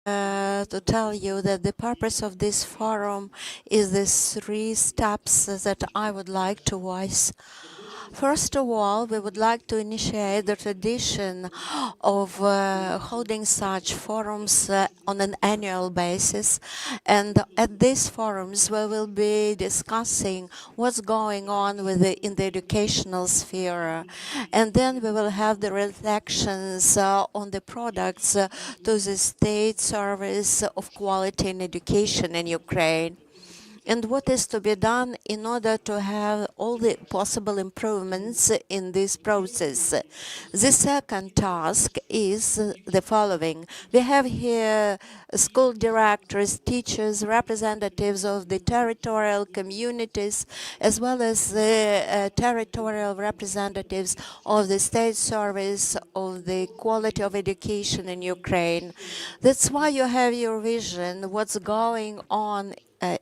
to tell you that the purpose of this forum is the 3 steps that I would like to voice. First of all, we would like to initiate the tradition of holding such forums on an annual basis. And at these forums, we will be discussing what's going on in the educational sphere. And then we will have the reflections on the products to the state service of quality in education in Ukraine, and what is to be done in order to have all the possible improvements in this process. The second task is the following. We have here school directors, teachers, representatives of the territorial communities, as well as the territorial representatives of the state service of the quality of education in Ukraine. That's why you have your vision, what's going on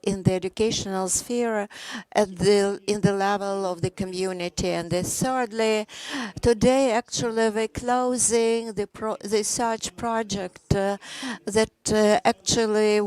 in the educational sphere in the level of the community. And thirdly, today actually we're closing the research project that actually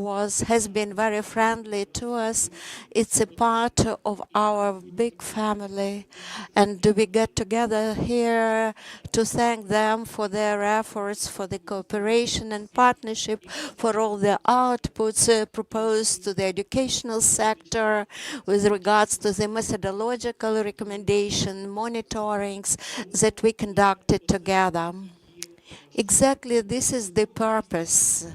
has been very friendly to us. It's a part of our big family, and we get together here to thank them for their efforts, for the cooperation and partnership, for all the outputs proposed to the educational sector with regards to the methodological recommendation, monitorings that we conducted together. Exactly this is the purpose.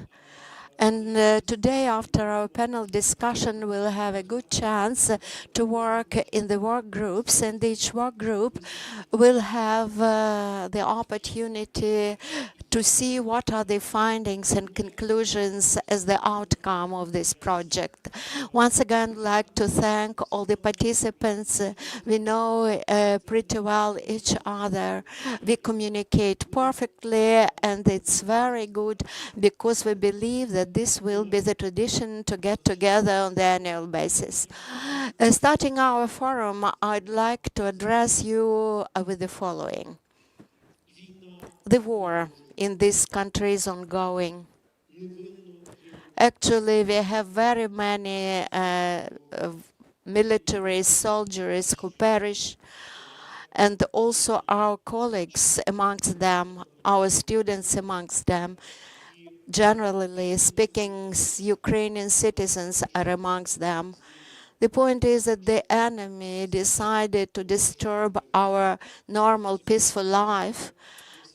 And today, after our panel discussion, we'll have a good chance to work in the work groups, and each work group will have the opportunity to see what are the findings and conclusions as the outcome of this project. Once again, I'd like to thank all the participants. We know pretty well each other. We communicate perfectly, and it's very good because we believe that this will be the tradition to get together on the annual basis. Starting our forum, I'd like to address you with the following. The war in this country is ongoing. Actually, we have very many military soldiers who perish, and also our colleagues amongst them, our students amongst them. Generally speaking, Ukrainian citizens are amongst them. The point is that the enemy decided to disturb our normal, peaceful life.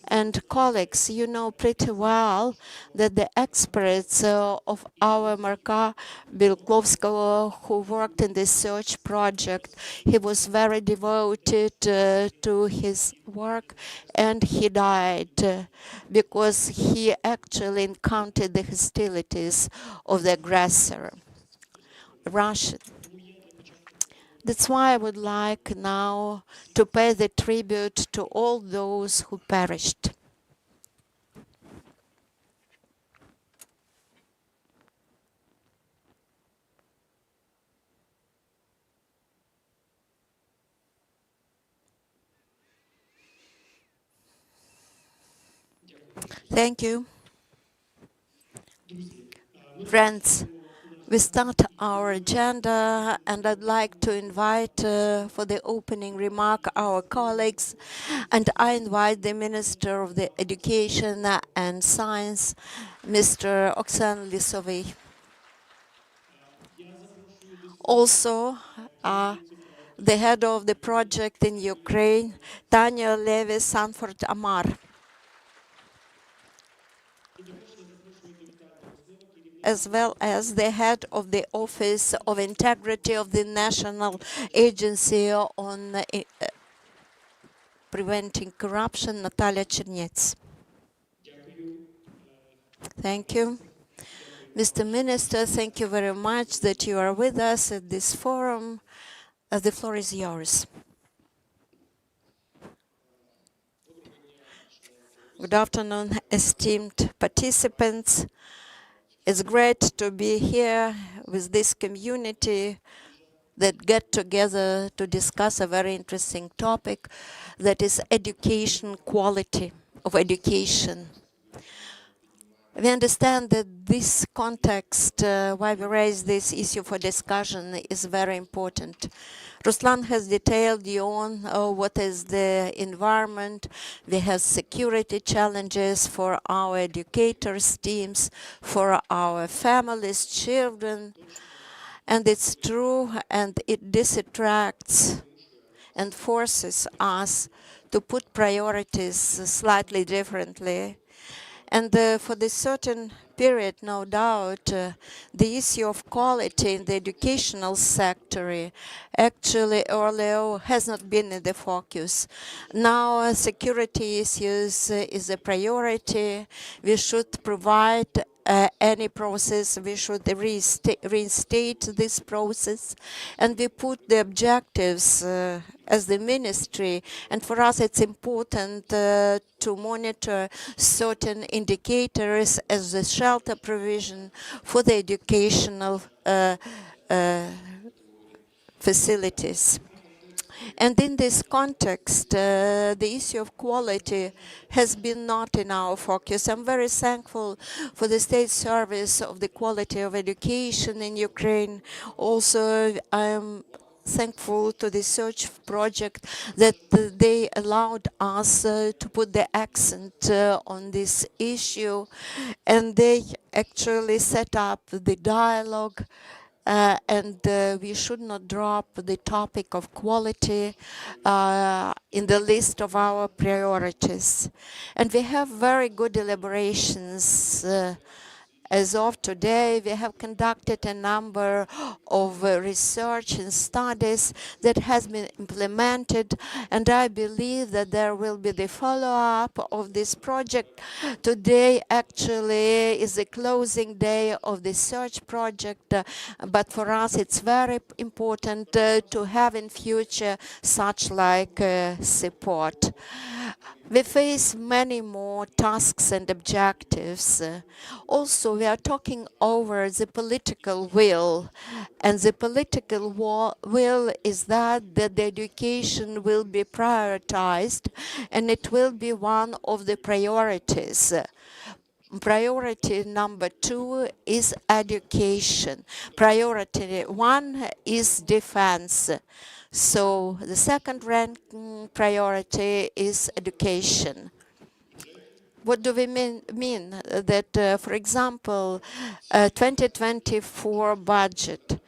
And colleagues, you know pretty well that the experts of our Marka Bilkovskого, who worked in the search project, he was very devoted to his work, and he died because he actually encountered the hostilities of the aggressor, Russia. That's why I would like now to pay the tribute to all those who perished. Thank you. Friends, we start our agenda, and I'd like to invite for the opening remark our colleagues, and I invite the Minister of the Education and Science, Mr. Oksen Lisovy. Also, the head of the project in Ukraine, Tanya Levy Sanford Amar. As well as the head of the Office of Integrity of the National Agency on Preventing Corruption, Natalia Chernets. Thank you. Mr. Minister, thank you very much that you are with us at this forum. The floor is yours. Good afternoon, esteemed participants. It's great to be here with this community that get together to discuss a very interesting topic, that is education, quality of education. We understand that this context, why we raise this issue for discussion, is very important. Ruslan has detailed you on what is the environment. We have security challenges for our educators, teams, for our families, children. And it's true, and it distracts and forces us to put priorities slightly differently. And for this certain period, no doubt, the issue of quality in the educational sector actually earlier has not been in the focus. Now security issues is a priority. We should provide any process, we should reinstate this process, and we put the objectives as the ministry, and for us it's important to monitor certain indicators as the shelter provision for the educational facilities. And in this context, the issue of quality has been not in our focus. I'm very thankful for the state service of the quality of education in Ukraine. Also, I'm thankful to the search project that they allowed us to put the accent on this issue, and they actually set up the dialogue. And we should not drop the topic of quality in the list of our priorities. And we have very good deliberations. As of today, we have conducted a number of research and studies that has been implemented, and I believe that there will be the follow-up of this project. Today actually is the closing day of the search project, but for us it's very important to have in future such like support. We face many more tasks and objectives. Also, we are talking over the political will, and the political will is that the education will be prioritized, and it will be one of the priorities. Priority number 2 is education. Priority 1 is defense. So the second ranking priority is education. What do we mean? That, for example, 2024 budget.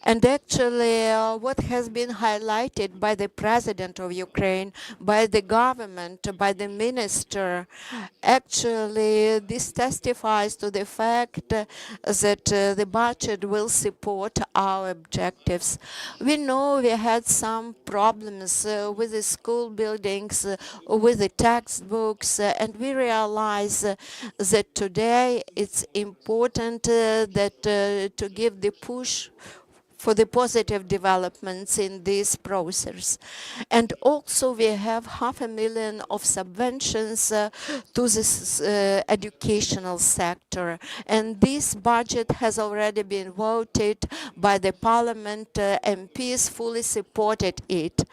And actually, what has been highlighted by the President of Ukraine, by the government, by the minister, actually this testifies to the fact that the budget will support our objectives. We know we had some problems with the school buildings, with the textbooks, and we realize that today it's important that to give the push for the positive developments in this process. And also we have 500,000 of subventions to this educational sector. And this budget has already been voted by the parliament. MPs fully supported it.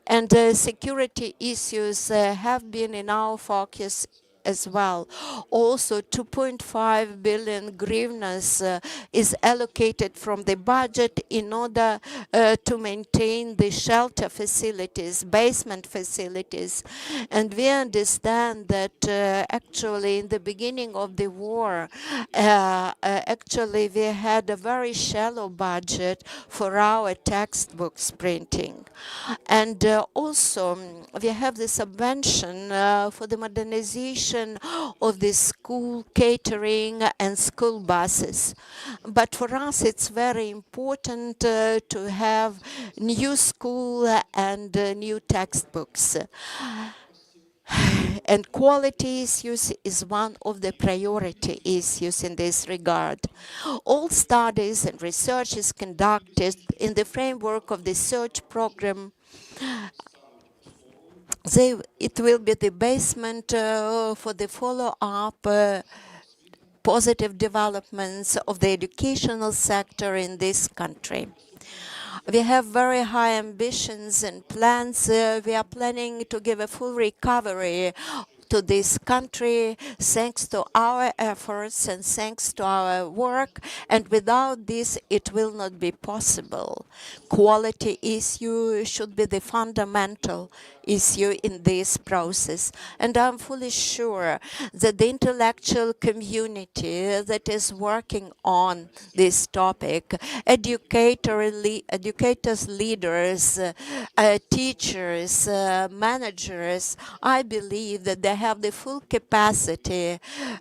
And security issues have been in our focus as well. Also, 2.5 billion hryvnias is allocated from the budget in order to maintain the shelter facilities, basement facilities. And we understand that actually in the beginning of the war, actually we had a very shallow budget for our textbooks printing. And also we have the subvention for the modernization of the school catering and school buses. But for us it's very important to have new school and new textbooks. And quality issues is one of the priority issues in this regard. All studies and research is conducted in the framework of the search program. It will be the basement for the follow-up positive developments of the educational sector in this country. We have very high ambitions and plans. We are planning to give a full recovery to this country, thanks to our efforts and thanks to our work, and without this it will not be possible. Quality issue should be the fundamental issue in this process, and I'm fully sure that the intellectual community that is working on this topic, educators, leaders, teachers, managers, I believe that they have the full capacity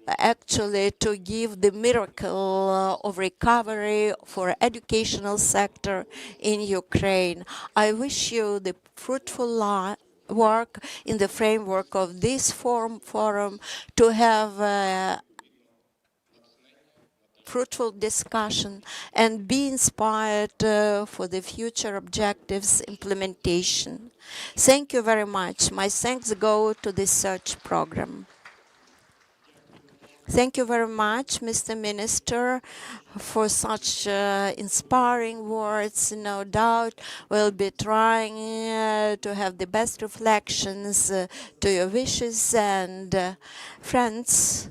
actually to give the miracle of recovery for educational sector in Ukraine. I wish you the fruitful work in the framework of this forum to have fruitful discussion and be inspired for the future objectives implementation. Thank you very much. My thanks go to the search program. Thank you very much, Mr. Minister, for such inspiring words. No doubt we'll be trying to have the best reflections to your wishes and friends.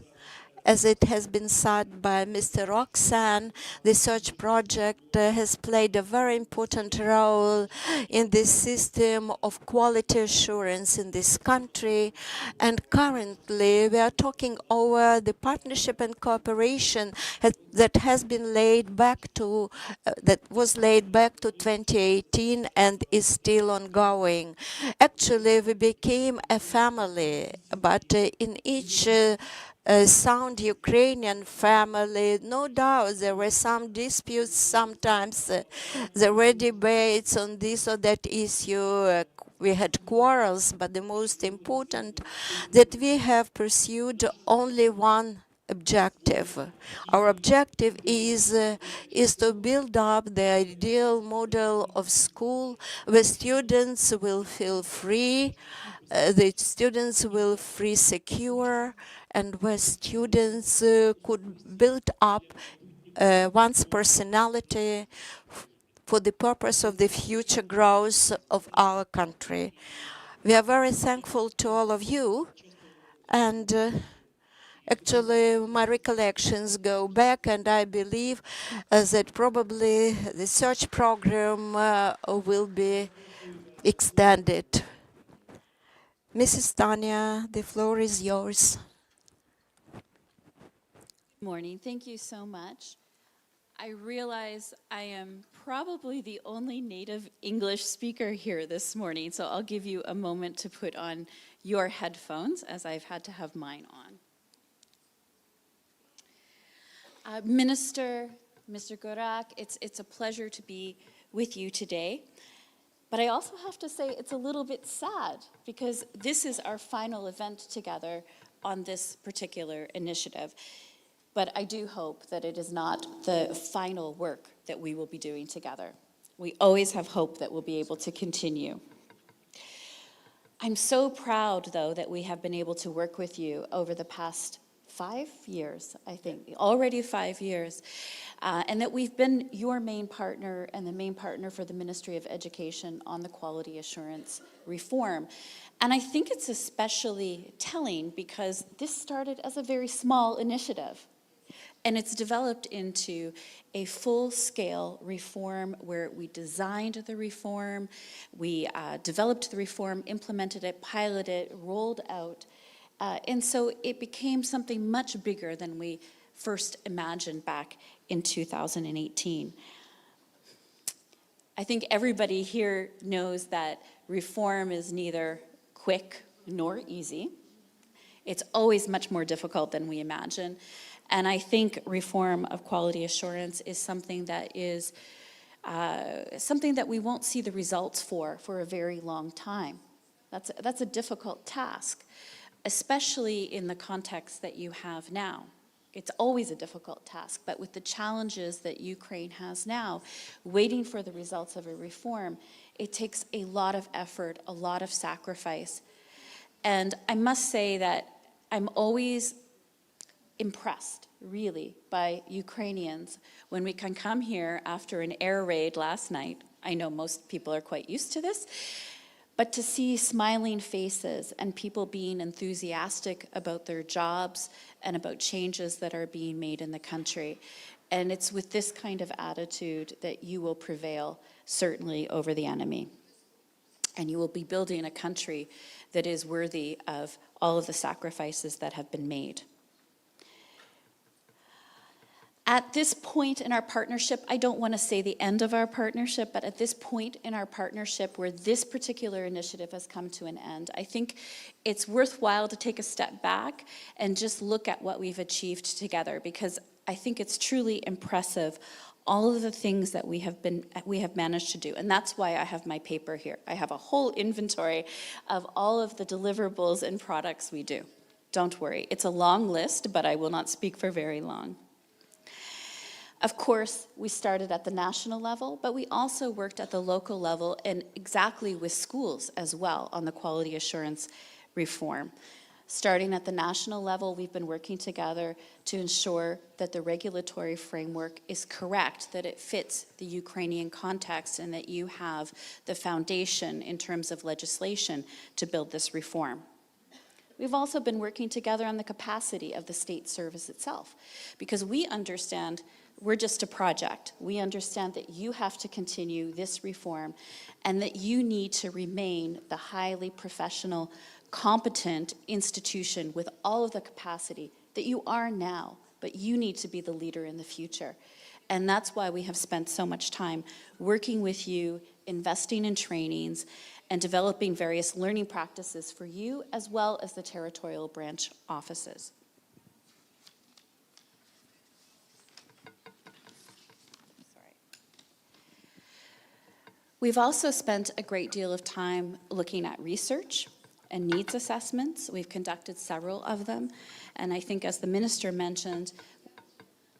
As it has been said by Mr. Oksen, the search project has played a very important role in the system of quality assurance in this country. And currently, we are talking over the partnership and cooperation that has been laid back to, that was laid back to 2018 and is still ongoing. Actually, we became a family, but in each sound Ukrainian family, no doubt there were some disputes sometimes, there were debates on this or that issue, we had quarrels, but the most important that we have pursued only one objective. Our objective is to build up the ideal model of school where students will feel free, the students will feel secure, and where students could build up one's personality for the purpose of the future growth of our country. We are very thankful to all of you, and actually, my recollections go back, and I believe that probably the search program will be extended. Mrs. Tanya, the floor is yours. Morning. Thank you so much. I realize I am probably the only native English speaker here this morning, so I'll give you a moment to put on your headphones, as I've had to have mine on. Minister, Mr. Gorak, it's a pleasure to be with you today. But I also have to say it's a little bit sad because this is our final event together on this particular initiative. But I do hope that it is not the final work that we will be doing together. We always have hope that we'll be able to continue. I'm so proud, though, that we have been able to work with you over the past 5 years, I think, already 5 years, and that we've been your main partner and the main partner for the Ministry of Education on the quality assurance reform. And I think it's especially telling because this started as a very small initiative. And it's developed into a full-scale reform where we designed the reform, we developed the reform, implemented it, piloted it, rolled out. And so it became something much bigger than we first imagined back in 2018. I think everybody here knows that reform is neither quick nor easy. It's always much more difficult than we imagine. And I think reform of quality assurance is something that we won't see the results for a very long time. That's a difficult task, especially in the context that you have now. It's always a difficult task, but with the challenges that Ukraine has now, waiting for the results of a reform, it takes a lot of effort, a lot of sacrifice. And I must say that I'm always impressed, really, by Ukrainians when we can come here after an air raid last night. I know most people are quite used to this, But to see smiling faces and people being enthusiastic about their jobs and about changes that are being made in the country. And it's with this kind of attitude that you will prevail, certainly, over the enemy. And you will be building a country that is worthy of all of the sacrifices that have been made. At this point in our partnership, I don't want to say the end of our partnership, but at this point in our partnership where this particular initiative has come to an end, I think it's worthwhile to take a step back and just look at what we've achieved together, because I think it's truly impressive, all of the things that we have managed to do. And that's why I have my paper here. I have a whole inventory of all of the deliverables and products we do. Don't worry, it's a long list, but I will not speak for very long. Of course, we started at the national level, but we also worked at the local level and exactly with schools as well on the quality assurance reform. Starting at the national level, we've been working together to ensure that the regulatory framework is correct, that it fits the Ukrainian context, and that you have the foundation in terms of legislation to build this reform. We've also been working together on the capacity of the state service itself, because we understand we're just a project. We understand that you have to continue this reform and that you need to remain the highly professional, competent institution with all of the capacity that you are now, but you need to be the leader in the future. And that's why we have spent so much time working with you, investing in trainings, and developing various learning practices for you as well as the territorial branch offices. We've also spent a great deal of time looking at research and needs assessments. We've conducted several of them, and I think, as the minister mentioned,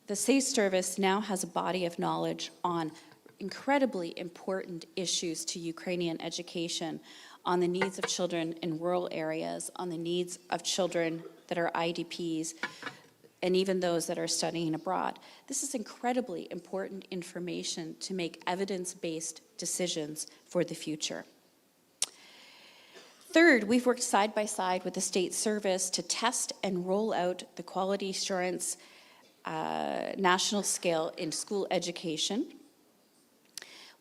the state service now has a body of knowledge on incredibly important issues to Ukrainian education, on the needs of children in rural areas, on the needs of children that are IDPs, and even those that are studying abroad. This is incredibly important information to make evidence-based decisions for the future. Third, we've worked side by side with the state service to test and roll out the quality assurance national scale in school education.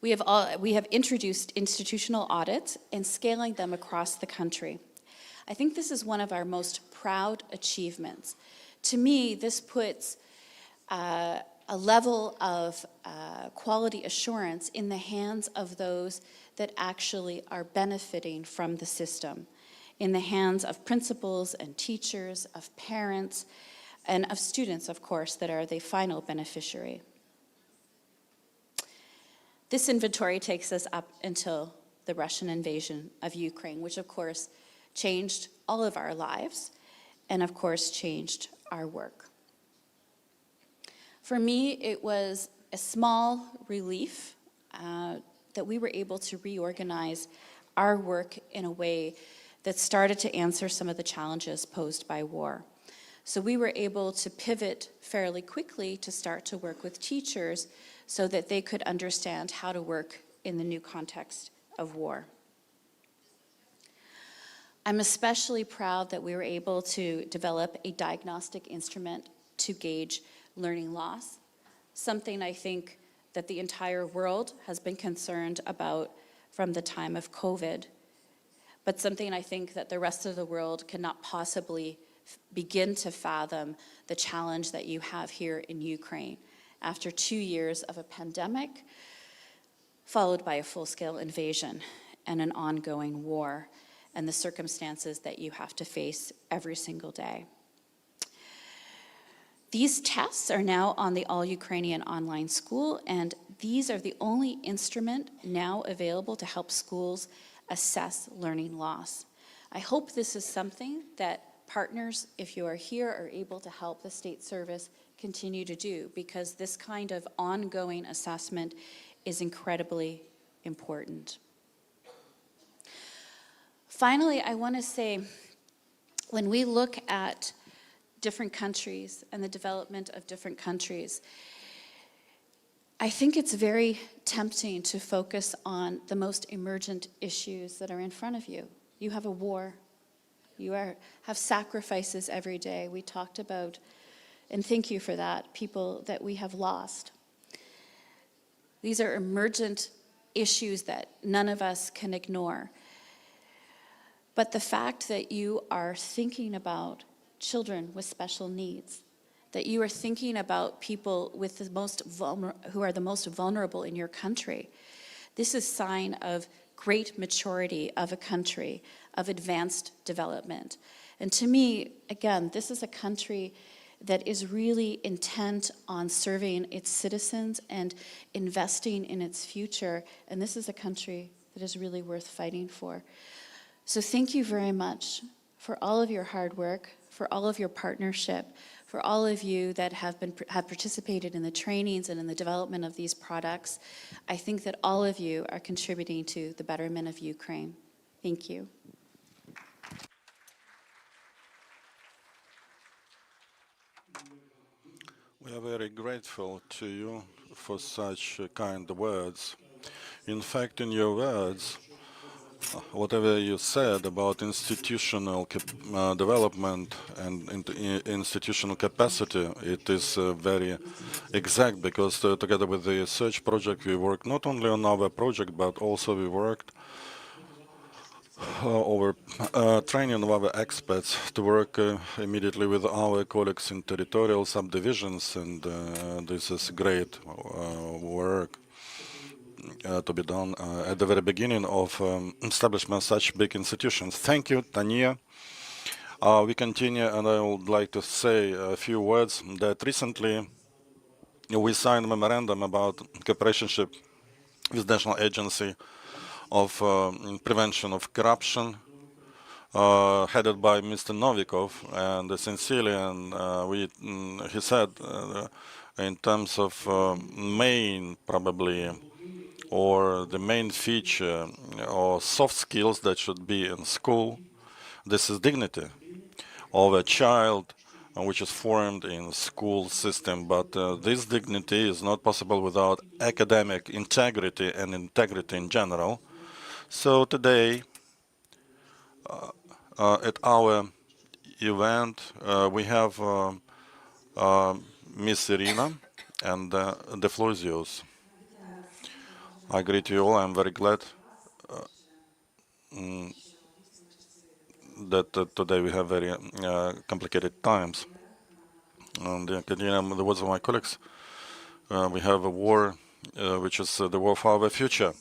We have introduced institutional audits and scaling them across the country. I think this is one of our most proud achievements. To me, this puts a level of quality assurance in the hands of those that actually are benefiting from the system, in the hands of principals and teachers, of parents, and of students, of course, that are the final beneficiary. This inventory takes us up until the Russian invasion of Ukraine, which of course changed all of our lives and of course changed our work. For me, it was a small relief that we were able to reorganize our work in a way that started to answer some of the challenges posed by war. So we were able to pivot fairly quickly to start to work with teachers so that they could understand how to work in the new context of war. I'm especially proud that we were able to develop a diagnostic instrument to gauge learning loss, something I think that the entire world has been concerned about from the time of COVID, but something I think that the rest of the world cannot possibly begin to fathom the challenge that you have here in Ukraine after 2 years of a pandemic, followed by a full-scale invasion and an ongoing war, and the circumstances that you have to face every single day. These tests are now on the All Ukrainian Online School, and these are the only instrument now available to help schools assess learning loss. I hope this is something that partners, if you are here, are able to help the state service continue to do, because this kind of ongoing assessment is incredibly important. Finally, I want to say, when we look at different countries and the development of different countries, I think it's very tempting to focus on the most emergent issues that are in front of you. You have a war. You have sacrifices every day. We talked about, and thank you for that, people that we have lost. These are emergent issues that none of us can ignore. But the fact that you are thinking about children with special needs, that you are thinking about people with who are the most vulnerable in your country, this is a sign of great maturity of a country, of advanced development. And to me, again, this is a country that is really intent on serving its citizens and investing in its future. And this is a country that is really worth fighting for. So thank you very much for all of your hard work, for all of your partnership, for all of you that have participated in the trainings and in the development of these products. I think that all of you are contributing to the betterment of Ukraine. Thank you. We are very grateful to you for such kind words. In fact, in your words, whatever you said about institutional development and institutional capacity, it is very exact, because together with the research project, we worked not only on our project, but also we worked over training of our experts to work immediately with our colleagues in territorial subdivisions, and this is great work to be done at the very beginning of establishment of such big institutions. Thank you, Tanya. We continue, and I would like to say a few words that recently we signed a memorandum about cooperation with National Agency of Prevention of Corruption, headed by Mr. Novikov, and sincerely, and he said, in terms of main, probably, or the main feature or soft skills that should be in school, this is dignity of a child which is formed in school system. But this dignity is not possible without academic integrity and integrity in general. So today, at our event, we have Miss Irina, and the floor is yours. I greet you all. I'm very glad that today we have very complicated times. And the words of my colleagues, we have a war, which is the war for our future.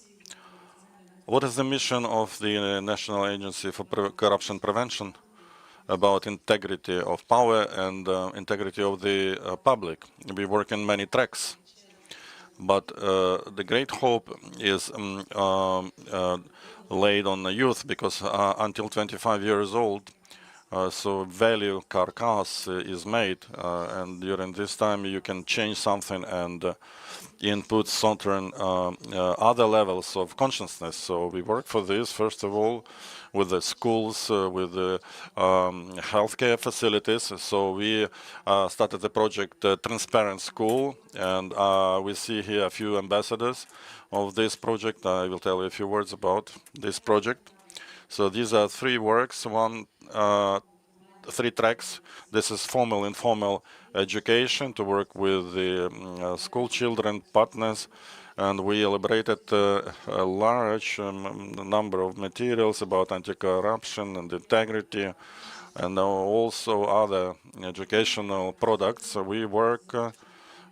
What is the mission of the National Agency for Corruption Prevention? About integrity of power and integrity of the public. We work in many tracks. But the great hope is laid on the youth, because until 25 years old, so value carcass is made, and during this time you can change something and input certain other levels of consciousness. So we work for this, first of all, with the schools, with the healthcare facilities. So we started the project Transparent School, and we see here a few ambassadors of this project. I will tell you a few words about this project. So these are three works, three tracks. This is formal, informal education, to work with the school children, partners, and we elaborated a large number of materials about anti-corruption and integrity, and also other educational products. So we work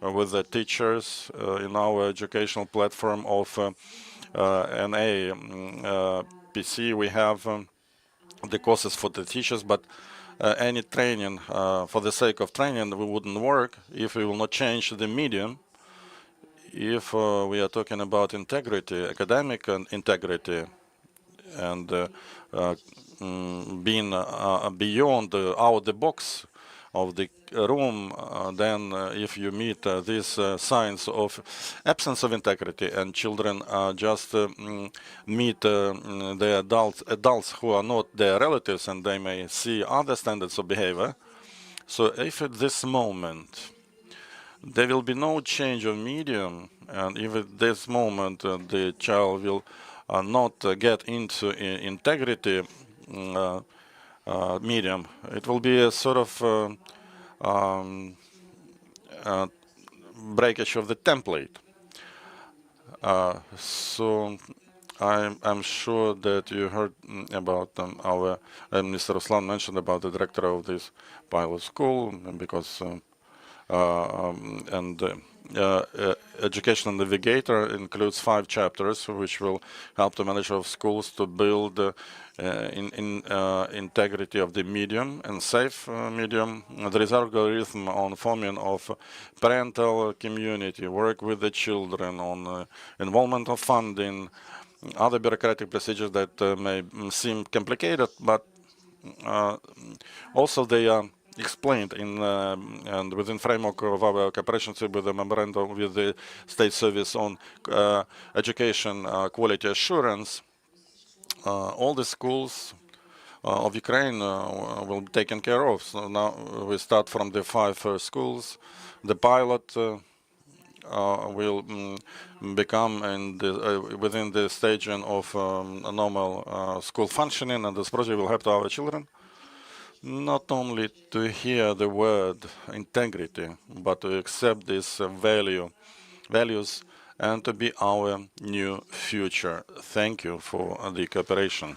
with the teachers in our educational platform of NAPC. We have the courses for the teachers, but any training for the sake of training wouldn't work if we will not change the medium. If we are talking about integrity, academic integrity, and being beyond out the box of the room, then if you meet this signs of absence of integrity, and children just meet the adults who are not their relatives, and they may see other standards of behavior. So if at this moment there will be no change of medium, and if at this moment the child will not get into integrity medium, it will be a sort of breakage of the template. So I'm sure that you heard about our Mr. Ruslan mentioned about the director of this pilot school, because Educational Navigator includes 5 chapters, which will help the manager of schools to build integrity of the medium and safe medium. There is algorithm on forming of parental community, work with the children, on involvement of funding, other bureaucratic procedures that may seem complicated, but also they are explained in and within framework of our cooperation with the memorandum with the state service on education quality assurance. All the schools of Ukraine will be taken care of. So now we start from the 5 first schools. The pilot will become within the stage of a normal school functioning, and this project will help our children not only to hear the word integrity, but to accept these values and to be our new future. Thank you for the cooperation.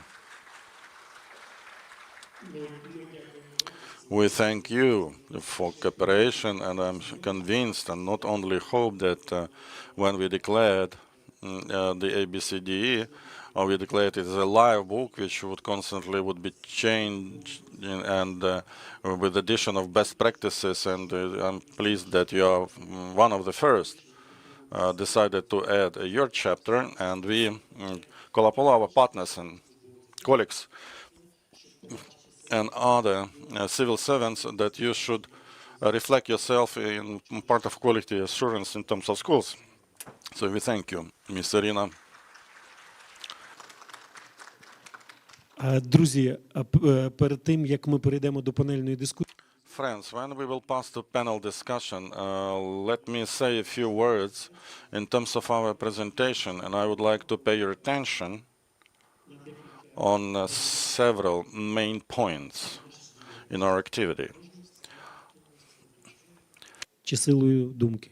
We thank you for cooperation, and I'm convinced and not only hope that when we declared the ABCDE, we declared it as a live book which would constantly be changed and with addition of best practices, and I'm pleased that you are one of the first decided to add your chapter, and we call upon our partners and colleagues and other civil servants that you should reflect yourself in part of quality assurance in terms of schools. So we thank you, Ms. Irina. Друзі, перед тим, як ми перейдемо до панельної дискусії, Friends, when we will pass to panel discussion, let me say a few words in terms of our presentation, and I would like to pay your attention on several main points in our activity. чи силою думки?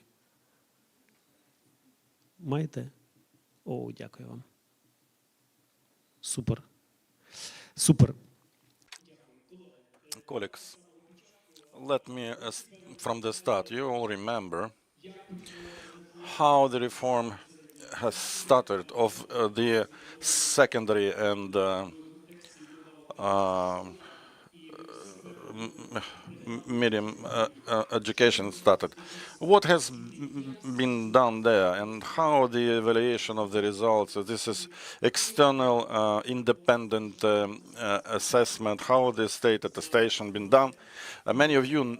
Маєте? О, дякую вам. Супер. Супер. Colleagues, let me, from the start, you all remember how the reform has started of the secondary and medium education started. What has been done there, and how the evaluation of the results, this is external independent assessment, how the state attestation been done. Many of you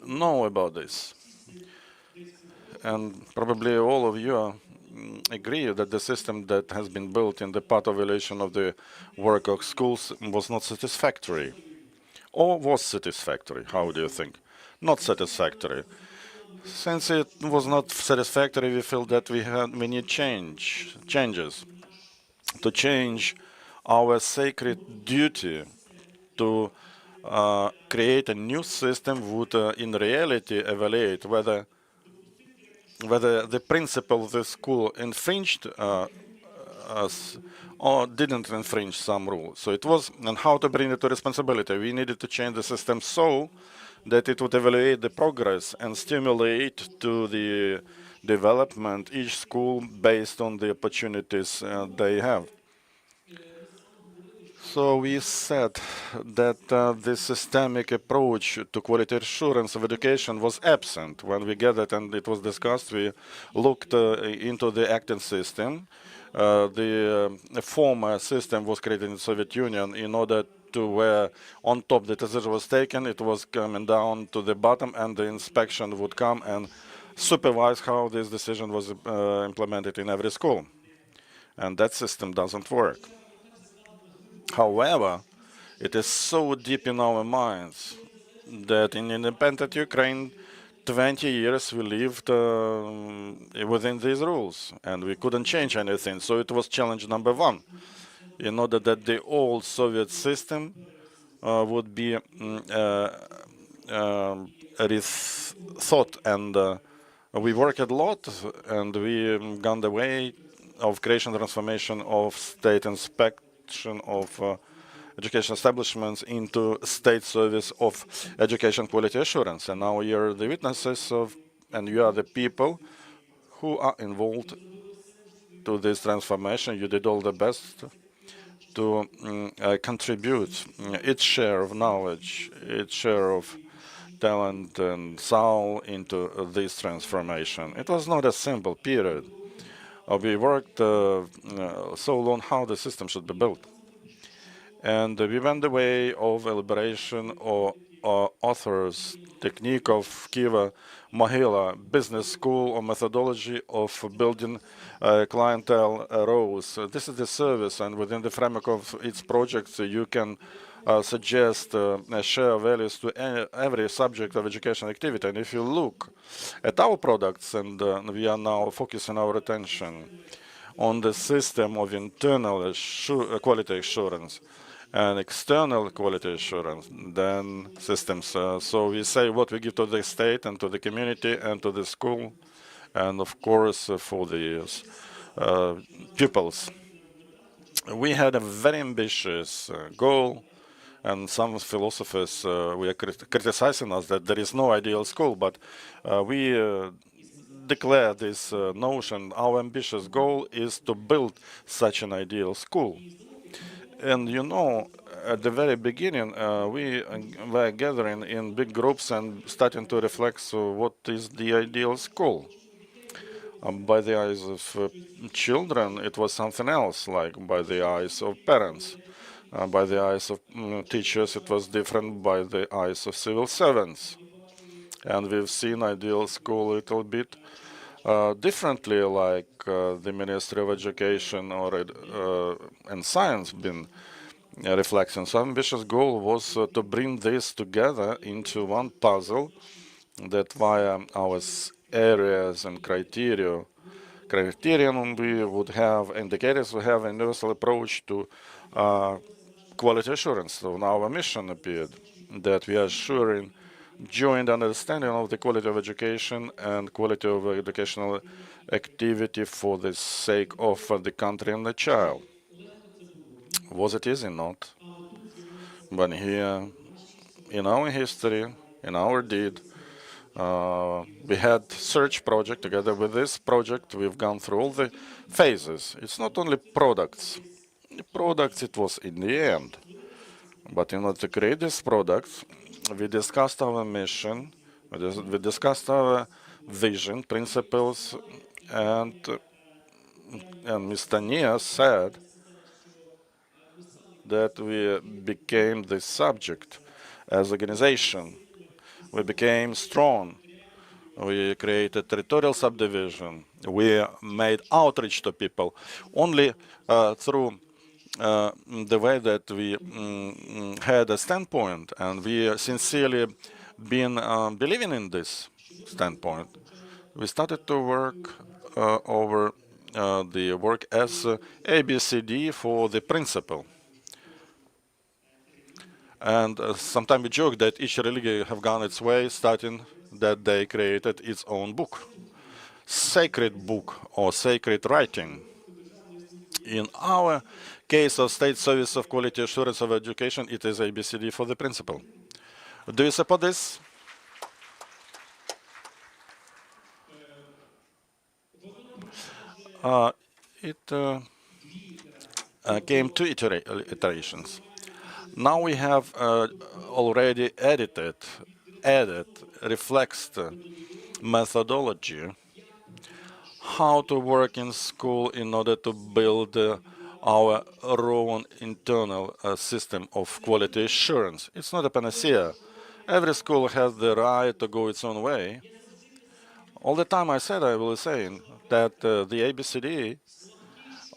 know about this, and probably all of you agree that the system that has been built in the part of evaluation of the work of schools was not satisfactory. Or was satisfactory? How do you think? Not satisfactory. Since it was not satisfactory, we feel that we need changes to change our sacred duty to create a new system would in reality evaluate whether the principal of the school infringed or didn't infringe some rule. So it was, and how to bring it to responsibility. We needed to change the system so that it would evaluate the progress and stimulate to the development each school based on the opportunities they have. So we said that the systemic approach to quality assurance of education was absent. When we gathered and it was discussed, we looked into the acting system. The former system was created in the Soviet Union in order to where on top the decision was taken, it was coming down to the bottom, and the inspection would come and supervise how this decision was implemented in every school. And that system doesn't work. However, it is so deep in our minds that in independent Ukraine, 20 years we lived within these rules, and we couldn't change anything. So it was challenge number one, in order that the old Soviet system would be rethought. And we worked a lot, and we gone the way of creation transformation of state inspection of education establishments into state service of education quality assurance. And now you're the witnesses of, and you are the people who are involved to this transformation. You did all the best to contribute its share of knowledge, its share of talent and soul into this transformation. It was not a simple period. We worked so long how the system should be built. And we went the way of elaboration or authors, technique of SQEua, Mahila, business school or methodology of building clientele roles. This is the service, and within the framework of its projects, you can suggest share values to every subject of education activity. And if you look at our products, and we are now focusing our attention on the system of internal quality assurance and external quality assurance, then systems. So we say what we give to the state and to the community and to the school, and of course for the pupils. We had a very ambitious goal, and some philosophers were criticizing us that there is no ideal school, but we declare this notion. Our ambitious goal is to build such an ideal school. And you know, at the very beginning, we were gathering in big groups and starting to reflect what is the ideal school. By the eyes of children, it was something else, like by the eyes of parents. By the eyes of teachers, it was different by the eyes of civil servants. And we've seen ideal school a little bit differently, like the Ministry of Education or and Science been reflecting. So ambitious goal was to bring this together into one puzzle that via our areas and criterion we would have indicators, we have a universal approach to quality assurance. So now our mission appeared that we are assuring joint understanding of the quality of education and quality of educational activity for the sake of the country and the child. Was it easy? Not. But here, in our history, in our deed, we had search project. Together with this project, we've gone through all the phases. It's not only products. The products, it was in the end. But in order to create these products, we discussed our mission, we discussed our vision, principles, and Mr. Nia said that we became the subject as organization. We became strong. We created territorial subdivision. We made outreach to people only through the way that we had a standpoint, and we sincerely been believing in this standpoint. We started to work over the work as ABCD for the principle. And sometimes we joke that each religion have gone its way, starting that they created its own book, sacred book or sacred writing. In our case of State Service of Quality Assurance of Education, it is ABCD for the principle. Do you support this? It came two iterations. Now we have already added, reflects the methodology, how to work in school in order to build our own internal system of quality assurance. It's not a panacea. Every school has the right to go its own way. All the time I was saying that the ABCD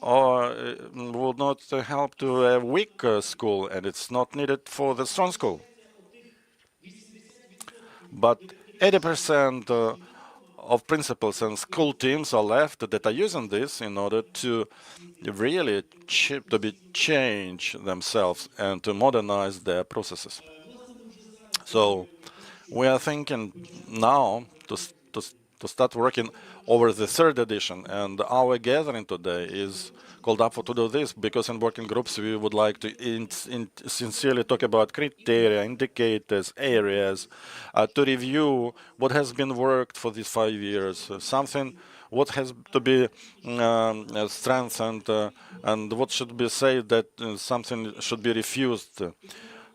would not help to a weak school, and it's not needed for the strong school. But 80% of principals and school teams are left that are using this in order to really change themselves and to modernize their processes. So we are thinking now to start working over the third edition, and our gathering today is called up for to do this, because in working groups we would like to sincerely talk about criteria, indicators, areas, to review what has been worked for these 5 years, something what has to be strengthened, and what should be said that something should be refused.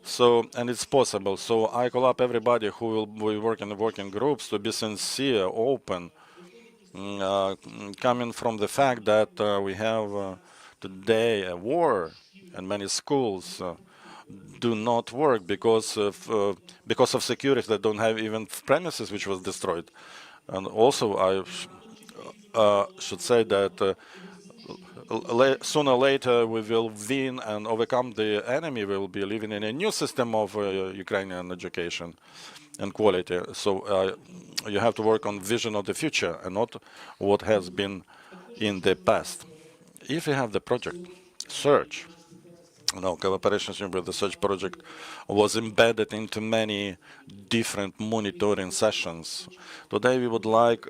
So, and it's possible. So I call up everybody who will be working in working groups to be sincere, open, coming from the fact that we have today a war, and many schools do not work because of security. They don't have even premises, which was destroyed. And also, I should say that sooner or later we will win and overcome the enemy. We will be living in a new system of Ukrainian education and quality. So you have to work on vision of the future and not what has been in the past. If you have the project, search, cooperation with the search project was embedded into many different monitoring sessions. Today we would like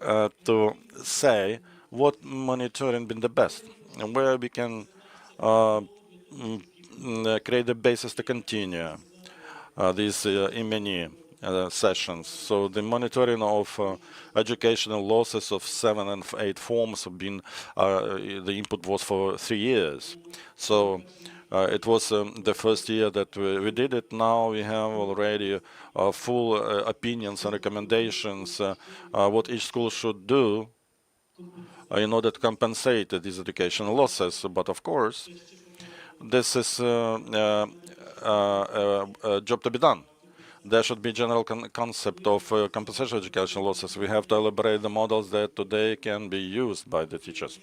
to say what monitoring been the best, and where we can create the basis to continue these many sessions. So the monitoring of educational losses of 7 and 8 forms have been, the input was for 3 years. So it was the first year that we did it. Now we have already full opinions and recommendations what each school should do in order to compensate these educational losses. But of course, this is a job to be done. There should be general concept of compensation of educational losses. We have to elaborate the models that today can be used by the teachers.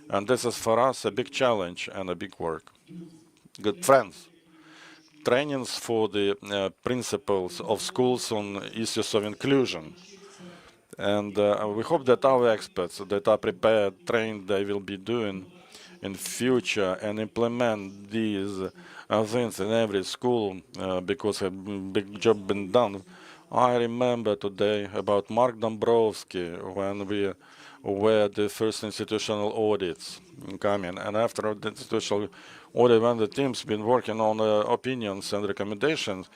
And this is for us a big challenge and a big work. Good friends, trainings for the principals of schools on issues of inclusion. And we hope that our experts that are prepared, trained, they will be doing in future and implement these things in every school because a big job been done. I remember today about Mark Dombrovsky when we were the first institutional audits coming, and after the institutional audit, when the team's been working on opinions and recommendations,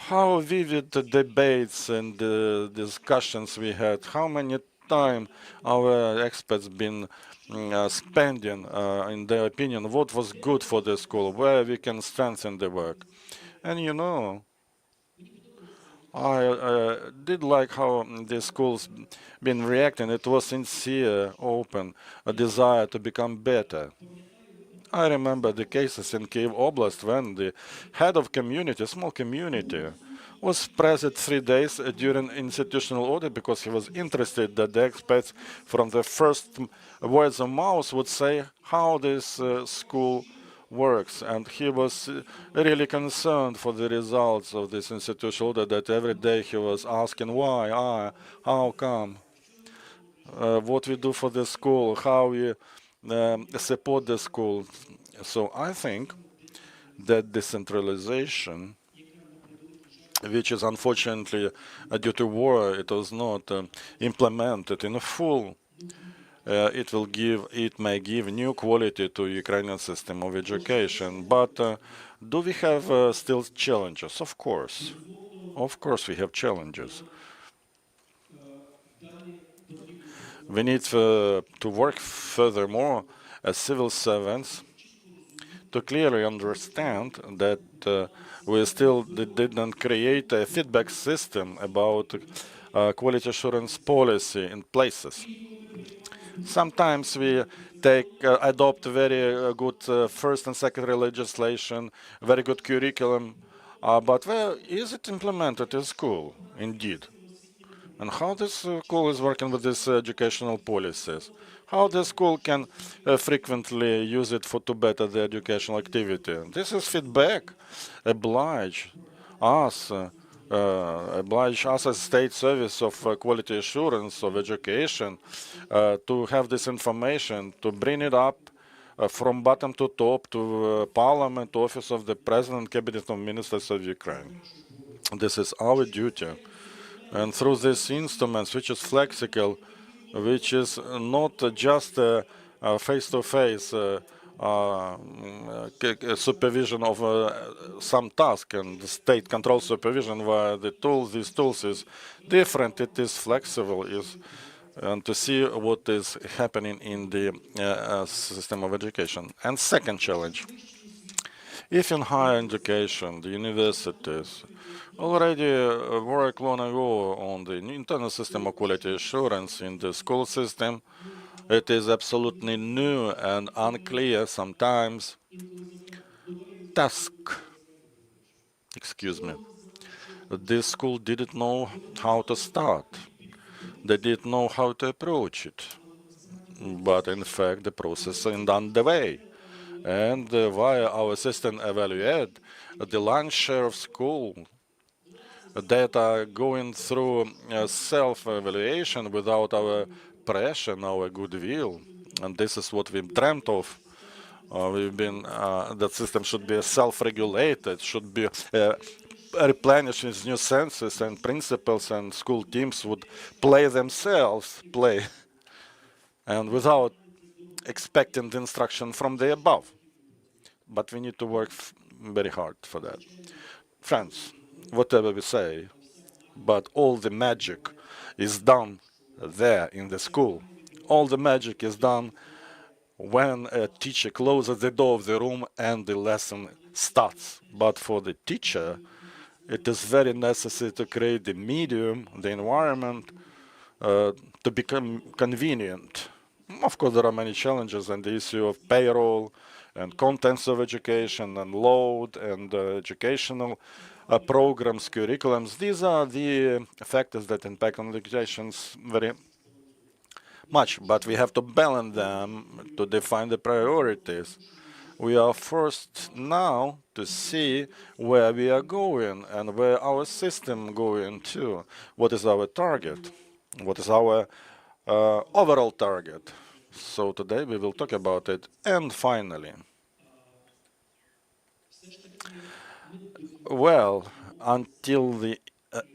how vivid the debates and the discussions we had, how many time our experts been spending in their opinion, what was good for the school, where we can strengthen the work. And you know, I did like how the schools been reacting. It was sincere, open, a desire to become better. I remember the cases in Kyiv Oblast when the head of community, a small community, was present 3 days during institutional audit because he was interested that the experts from the first words of mouth would say how this school works. And he was really concerned for the results of this institutional audit, that every day he was asking why, how come, what we do for the school, how we support the school. So I think that decentralization, which is unfortunately due to war, it was not implemented in full. It may give new quality to Ukrainian system of education. But do we have still challenges? Of course we have challenges. We need to work furthermore as civil servants to clearly understand that we still didn't create a feedback system about quality assurance policy in places. Sometimes we adopt very good first and secondary legislation, very good curriculum, but where is it implemented in school, indeed? And how this school is working with these educational policies? How the school can frequently use it to better the educational activity? This is feedback oblige us oblige us as state service of quality assurance of education to have this information, to bring it up from bottom to top to Parliament, Office of the President, Cabinet of Ministers of Ukraine. This is our duty. And through these instruments, which is flexible, which is not just face-to-face supervision of some task and state control supervision via the tools. These tools is different. It is flexible. And to see what is happening in the system of education. And second challenge, if in higher education, the universities already work long ago on the internal system of quality assurance in the school system, it is absolutely new and unclear sometimes task. Excuse me. This school didn't know how to start. They didn't know how to approach it. But in fact, the process is underway. And via our system evaluate the lion's share of school that are going through self-evaluation without our pressure and our goodwill. And this is what we dreamt of. We've been, that system should be self-regulated, should be replenished with new senses and principles, and school teams would play themselves, and without expecting the instruction from the above. But we need to work very hard for that. Friends, whatever we say, but all the magic is done there in the school. All the magic is done when a teacher closes the door of the room and the lesson starts. But for the teacher, it is very necessary to create the medium, the environment, to become convenient. Of course, there are many challenges, and the issue of payroll and contents of education and load and educational programs, curriculums. These are the factors that impact on education very much, but we have to balance them to define the priorities. We are first now to see where we are going and where our system going to. What is our target? What is our overall target? So today we will talk about it. And finally, well, until the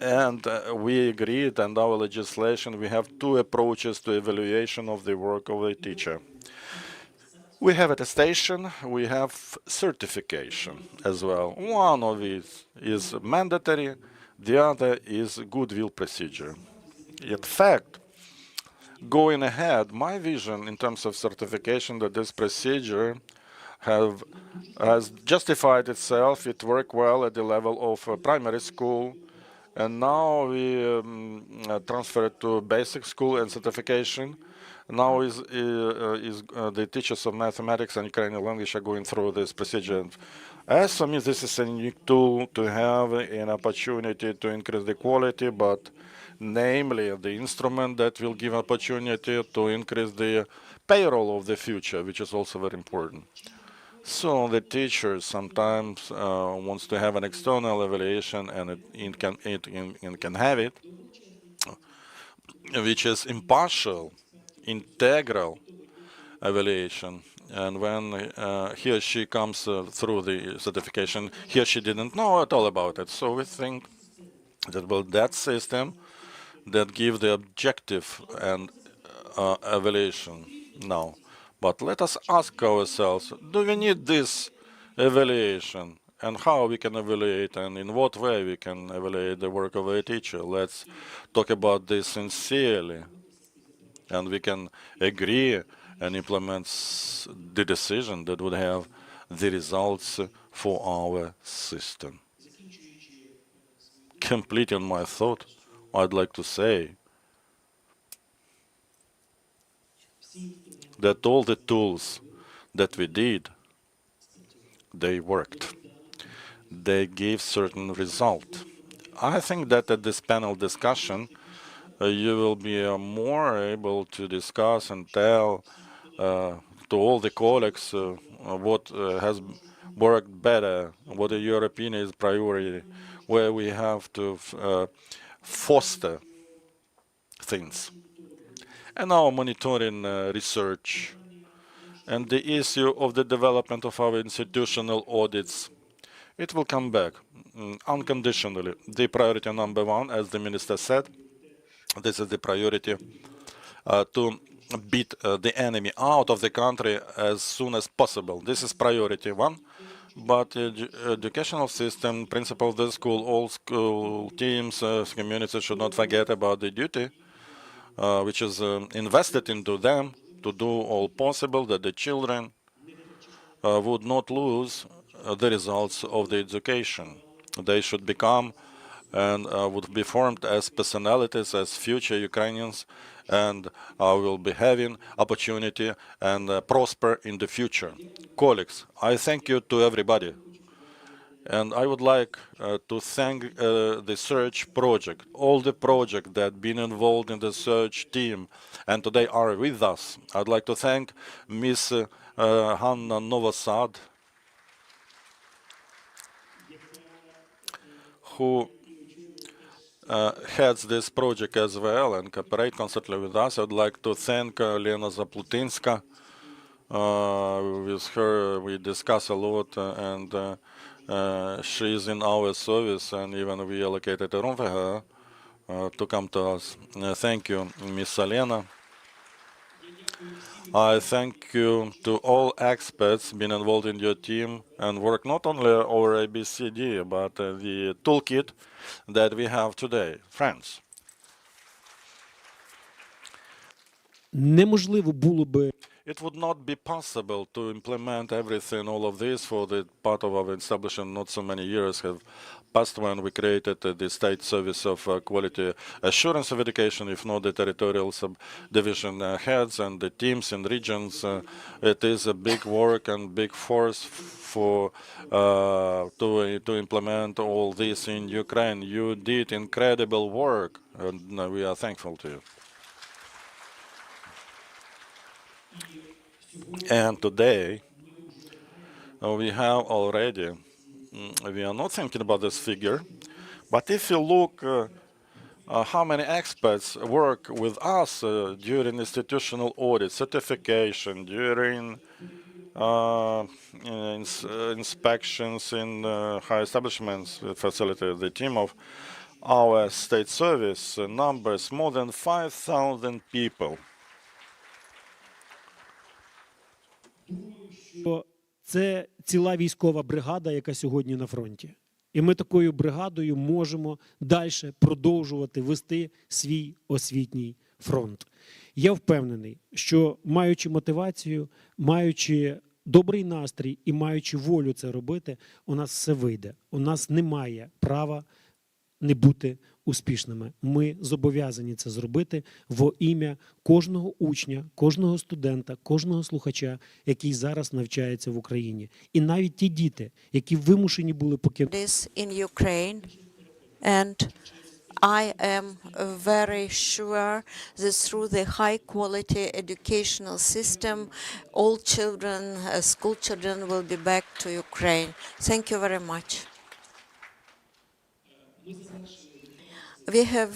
end, we agreed, and our legislation, we have two approaches to evaluation of the work of a teacher. We have attestation, we have certification as well. One of these is mandatory, the other is goodwill procedure. In fact, going ahead, my vision in terms of certification that this procedure has justified itself. It worked well at the level of primary school, and now we transfer it to basic school and certification. Now the teachers of mathematics and Ukrainian language are going through this procedure. As for me, this is a unique tool to have an opportunity to increase the quality, but namely the instrument that will give opportunity to increase the payroll of the future, which is also very important. So the teacher sometimes wants to have an external evaluation, and it can have it, which is impartial, integral evaluation. And when he or she comes through the certification, he or she didn't know at all about it. So we think that that system that give the objective and evaluation now. But let us ask ourselves, do we need this evaluation? And how we can evaluate, and in what way we can evaluate the work of a teacher? Let's talk about this sincerely. And we can agree and implement the decision that would have the results for our system. Completing my thought, I'd like to say that all the tools that we did, they worked. They gave certain result. I think that at this panel discussion, you will be more able to discuss and tell to all the colleagues what work better, what the European is priority, where we have to foster things. And now monitoring research and the issue of the development of our institutional audits. It will come back unconditionally. The priority number one, as the minister said, this is the priority to beat the enemy out of the country as soon as possible. This is priority one. But educational system, principal of the school, all school teams, communities should not forget about the duty which is invested into them to do all possible that the children would not lose the results of the education. They should become and would be formed as personalities, as future Ukrainians, and will be having opportunity and prosper in the future. Colleagues, I thank you to everybody. And I would like to thank the search project, all the projects that have been involved in the search team and today are with us. I'd like to thank Ms. Hanna Novosad, who heads this project as well and cooperate constantly with us. I'd like to thank Lena Zaplutinska. With her, we discuss a lot, and she's in our service, and even we allocated a room for her to come to us. Thank you, Miss Elena. I thank you to all experts been involved in your team and work not only over ABCD, but the toolkit that we have today. Friends. Неможливо було би It would not be possible to implement everything, all of this, for the part of our establishment. Not so many years have passed when we created the State Service of Quality Assurance of Education, if not the territorial subdivision heads and the teams in regions. It is a big work and big force for to implement all this in Ukraine. You did incredible work, and we are thankful to you. And today, we have already, we are not thinking about this figure, but if you look how many experts work with us during institutional audit, certification, during inspections in high establishments facilities, the team of our state service numbers more than 5,000 people. Це ціла військова бригада, яка сьогодні на фронті. І ми такою бригадою можемо далі продовжувати вести свій освітній фронт. Я впевнений, що маючи мотивацію, маючи добрий настрій і маючи волю це робити, у нас все вийде. У нас немає права не бути успішними. Ми зобов'язані це зробити во ім'я кожного учня, кожного студента, кожного слухача, який зараз навчається в Україні. І навіть ті діти, які вимушені були покинути in Ukraine, and I am very sure that through the high-quality educational system, all children, school children, will be back to Ukraine. Thank you very much. We have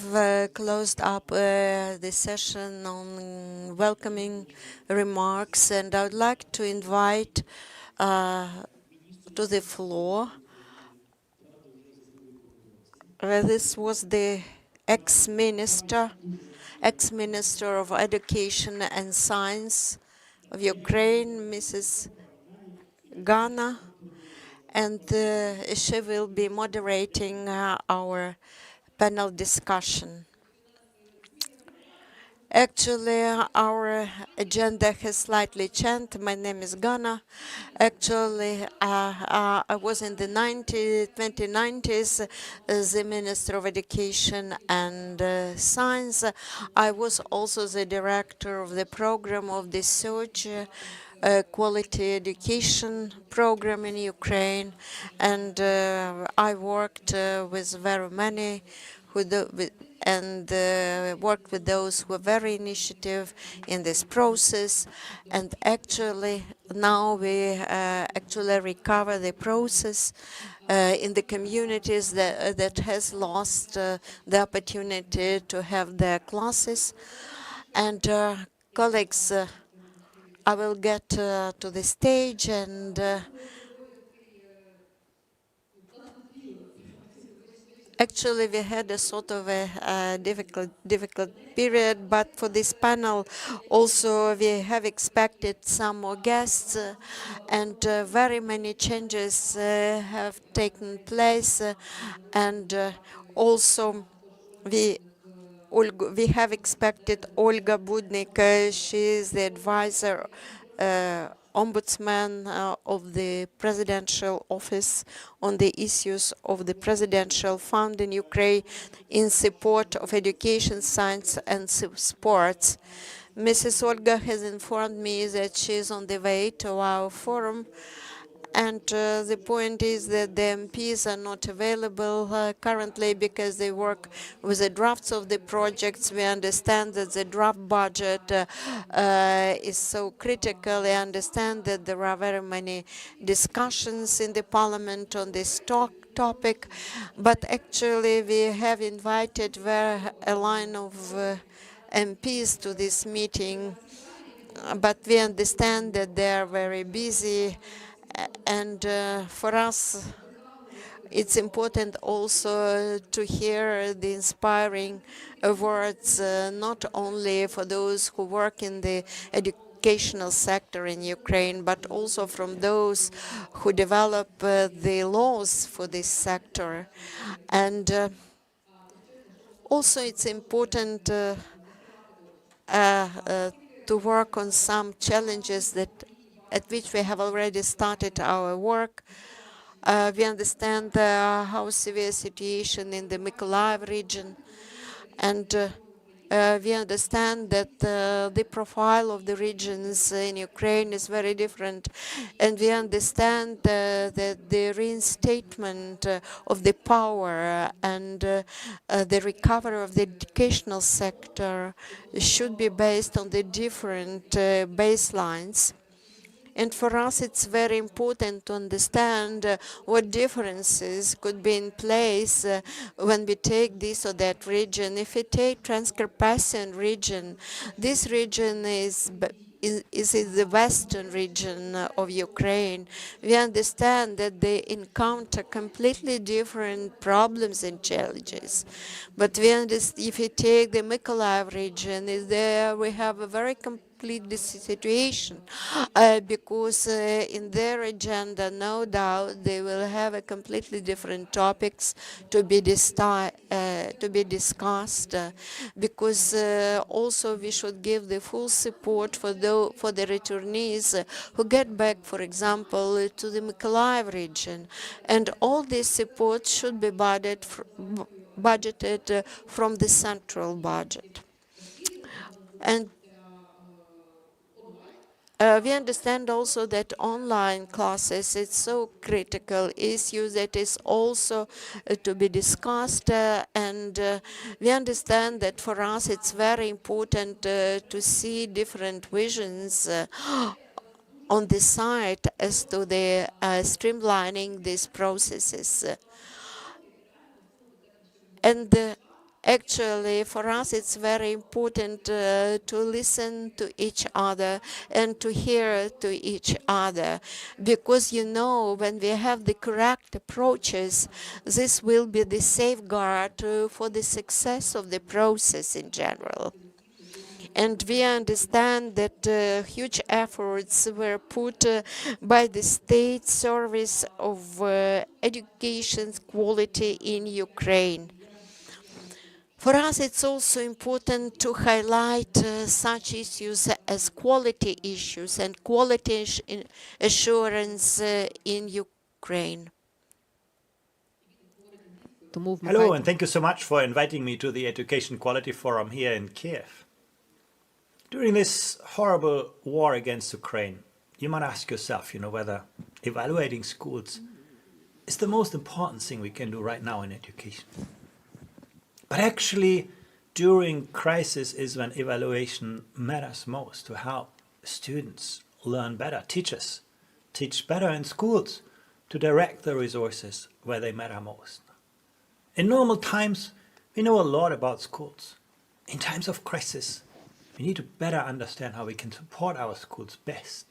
closed up the session on welcoming remarks, and I would like to invite to the floor. This was the ex-minister of Education and Science of Ukraine, Mrs. Gana, and she will be moderating our panel discussion. Actually, our agenda has slightly changed. My name is Gana. Actually, I was in the 2090s the Minister of Education and Science. I was also the director of the program of the Search Quality Education program in Ukraine, and I worked with very many and worked with those who were very initiative in this process. And actually, now we actually recover the process in the communities that has lost the opportunity to have their classes. And colleagues, I will get to the stage, and actually we had a sort of a difficult period, but for this panel also we have expected some more guests, and very many changes have taken place, and also we have expected Olga Budnik. She is the advisor, ombudsman of the presidential office on the issues of the presidential fund in Ukraine in support of education, science, and sports. Mrs. Olga has informed me that she is on the way to our forum. And the point is that the MPs are not available currently because they work with the drafts of the projects. We understand that the draft budget is so critical. I understand that there are very many discussions in the parliament on this topic, but actually we have invited a line of MPs to this meeting, but we understand that they are very busy. And for us, it's important also to hear the inspiring words, not only for those who work in the educational sector in Ukraine, but also from those who develop the laws for this sector. And also it's important to work on some challenges at which we have already started our work. We understand how severe situation in the Mykolaiv region, and we understand that the profile of the regions in Ukraine is very different, and we understand that the reinstatement of the power and the recovery of the educational sector should be based on the different baselines. And for us, it's very important to understand what differences could be in place when we take this or that region. If we take Transcarpathian region, this region is in the western region of Ukraine. We understand that they encounter completely different problems and challenges. But if you take the Mykolaiv region, there we have a very complete situation, because in their agenda, no doubt, they will have a completely different topics to be discussed, because also we should give the full support for the returnees who get back, for example, to the Mykolaiv region, and all this support should be budgeted from the central budget. And we understand also that online classes, it's so critical issue that is also to be discussed, and we understand that for us it's very important to see different visions on the side as to the streamlining these processes. And actually, for us, it's very important to listen to each other and to hear to each other, because, you know, when we have the correct approaches, this will be the safeguard for the success of the process in general. And we understand that huge efforts were put by the state service of education quality in Ukraine. For us, it's also important to highlight such issues as quality issues and quality assurance in Ukraine. Hello, and thank you so much for inviting me to the Education Quality Forum here in Kiev. During this horrible war against Ukraine, you might ask yourself, whether evaluating schools is the most important thing we can do right now in education. But actually, during crisis is when evaluation matters most to help students learn better, teachers teach better in schools to direct the resources where they matter most. In normal times, we know a lot about schools. In times of crisis, we need to better understand how we can support our schools best.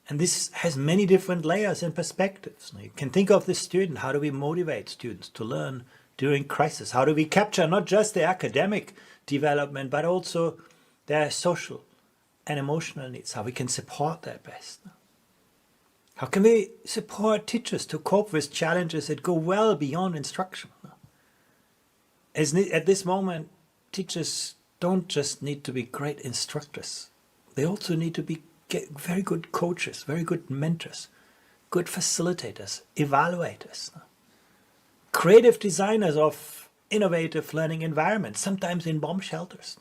And this has many different layers and perspectives. You can think of the student. How do we motivate students to learn during crisis? How do we capture not just their academic development, but also their social and emotional needs? How we can support that best? How can we support teachers to cope with challenges that go well beyond instruction? At this moment, teachers don't just need to be great instructors. They also need to be very good coaches, very good mentors, good facilitators, evaluators, creative designers of innovative learning environments, sometimes in bomb shelters.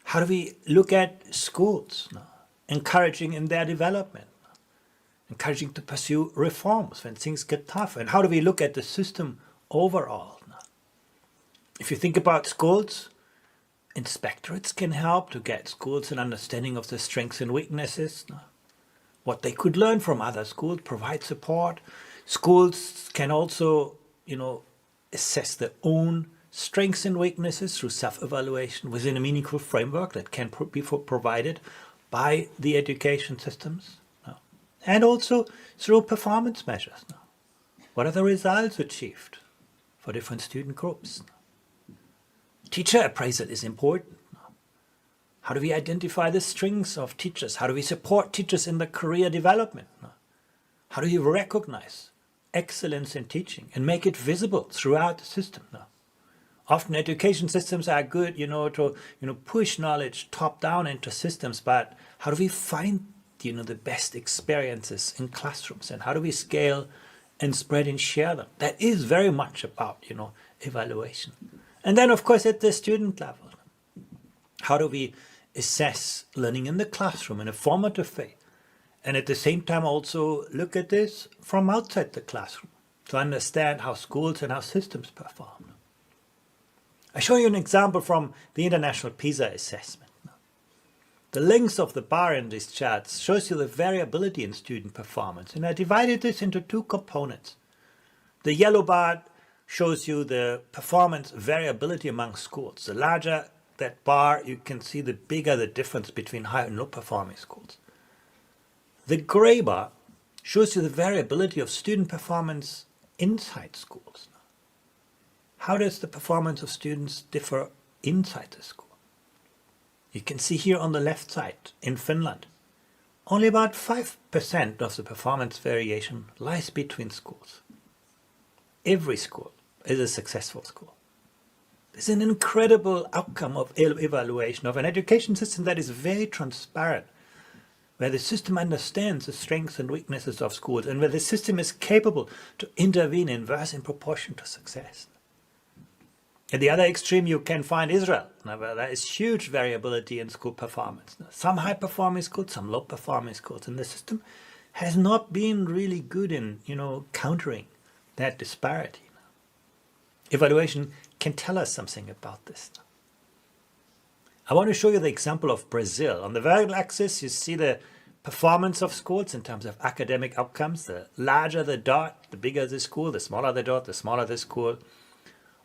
How do we look at schools, encouraging in their development, encouraging to pursue reforms when things get tough? And how do we look at the system overall? If you think about schools, inspectorates can help to get schools an understanding of their strengths and weaknesses, what they could learn from other schools, provide support. Schools can also, assess their own strengths and weaknesses through self-evaluation within a meaningful framework that can be provided by the education systems. And also through performance measures. What are the results achieved for different student groups? Teacher appraisal is important. How do we identify the strengths of teachers? How do we support teachers in their career development? How do you recognize excellence in teaching and make it visible throughout the system? Often education systems are good, to push knowledge top down into systems, but how do we find the best experiences in classrooms, and how do we scale and spread and share them? That is very much about evaluation. And then, of course, at the student level, how do we assess learning in the classroom in a formative way, and at the same time also look at this from outside the classroom to understand how schools and how systems perform? I show you an example from the International PISA assessment. The length of the bar in these charts shows you the variability in student performance, and I divided this into two components. The yellow bar shows you the performance variability among schools. The larger that bar, you can see the bigger the difference between high and low performing schools. The gray bar shows you the variability of student performance inside schools. How does the performance of students differ inside the school? You can see here on the left side, in Finland, only about 5% of the performance variation lies between schools. Every school is a successful school. It's an incredible outcome of evaluation of an education system that is very transparent, where the system understands the strengths and weaknesses of schools, and where the system is capable to intervene in inverse in proportion to success. At the other extreme, you can find Israel, where there is huge variability in school performance. Some high-performing schools, some low-performing schools, and the system has not been really good in, countering that disparity. Evaluation can tell us something about this. I want to show you the example of Brazil. On the vertical axis, you see the performance of schools in terms of academic outcomes. The larger the dot, the bigger the school. The smaller the dot, the smaller the school.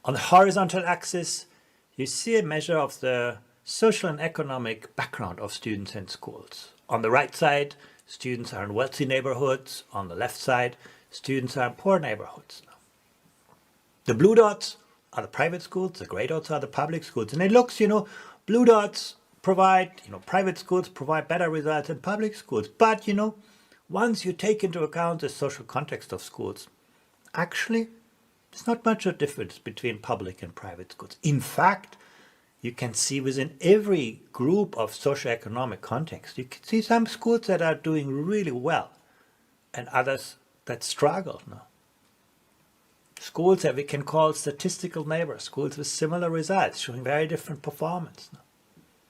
On the horizontal axis, you see a measure of the social and economic background of students in schools. On the right side, students are in wealthy neighborhoods. On the left side, students are in poor neighborhoods. The blue dots are the private schools, the gray dots are the public schools. And it looks, blue dots provide, private schools provide better results than public schools. But, once you take into account the social context of schools, actually, there's not much of a difference between public and private schools. In fact, you can see within every group of socioeconomic context, you can see some schools that are doing really well and others that struggle. Schools that we can call statistical neighbors, schools with similar results, showing very different performance.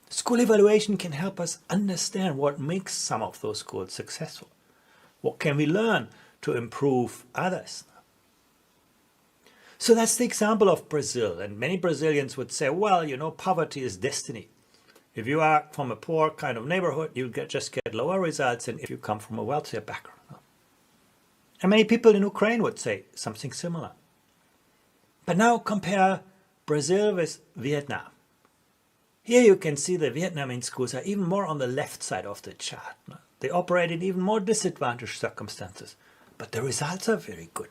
School evaluation can help us understand what makes some of those schools successful. What can we learn to improve others? So that's the example of Brazil. And many Brazilians would say, well, you know, poverty is destiny. If you are from a poor kind of neighborhood, you just get lower results than if you come from a wealthier background. And many people in Ukraine would say something similar. But now compare Brazil with Vietnam. Here you can see the Vietnamese schools are even more on the left side of the chart. They operate in even more disadvantaged circumstances, but the results are very good.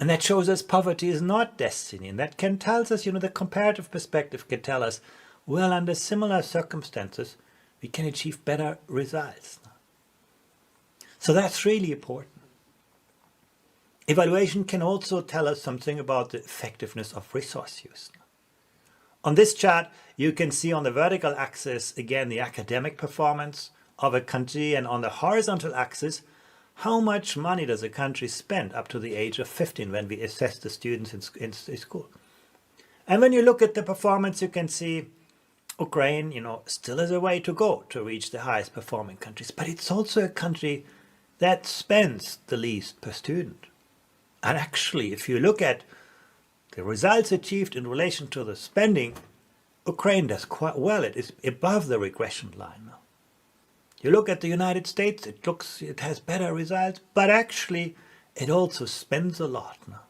And that shows us poverty is not destiny. And that can tell us, you know, the comparative perspective can tell us, well, under similar circumstances, we can achieve better results. So that's really important. Evaluation can also tell us something about the effectiveness of resource use. On this chart, you can see on the vertical axis, again, the academic performance of a country, and on the horizontal axis, how much money does a country spend up to the age of 15 when we assess the students in school. And when you look at the performance, you can see Ukraine, you know, still has a way to go to reach the highest performing countries, but it's also a country that spends the least per student. And actually, if you look at the results achieved in relation to the spending, Ukraine does quite well. It is above the regression line now. You look at the United States, it has better results, but actually it also spends a lot now.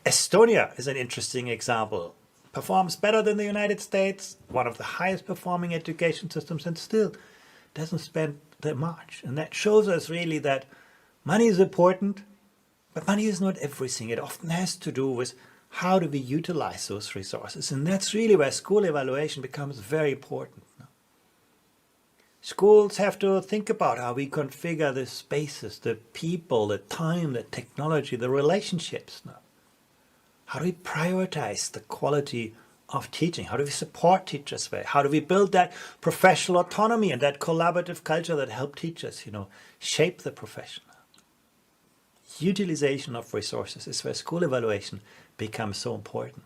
Estonia is an interesting example. Performs better than the United States, one of the highest performing education systems, and still doesn't spend that much. And that shows us really that money is important, but money is not everything. It often has to do with how do we utilize those resources. And that's really where school evaluation becomes very important. Schools have to think about how we configure the spaces, the people, the time, the technology, the relationships. How do we prioritize the quality of teaching? How do we support teachers well? How do we build that professional autonomy and that collaborative culture that help teachers, you know, shape the profession? Utilization of resources is where school evaluation becomes so important.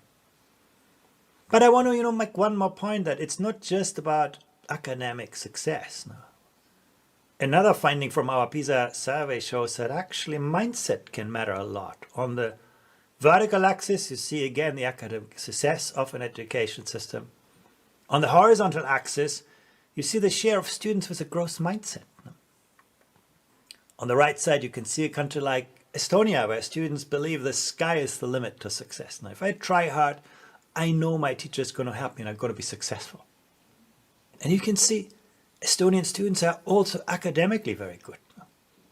But I want to, you know, make one more point that it's not just about academic success. No. Another finding from our PISA survey shows that actually mindset can matter a lot. On the vertical axis, you see again the academic success of an education system. On the horizontal axis, you see the share of students with a growth mindset. No. On the right side, you can see a country like Estonia, where students believe the sky is the limit to success. Now, if I try hard, I know my teacher is going to help me and I'm going to be successful. And you can see Estonian students are also academically very good.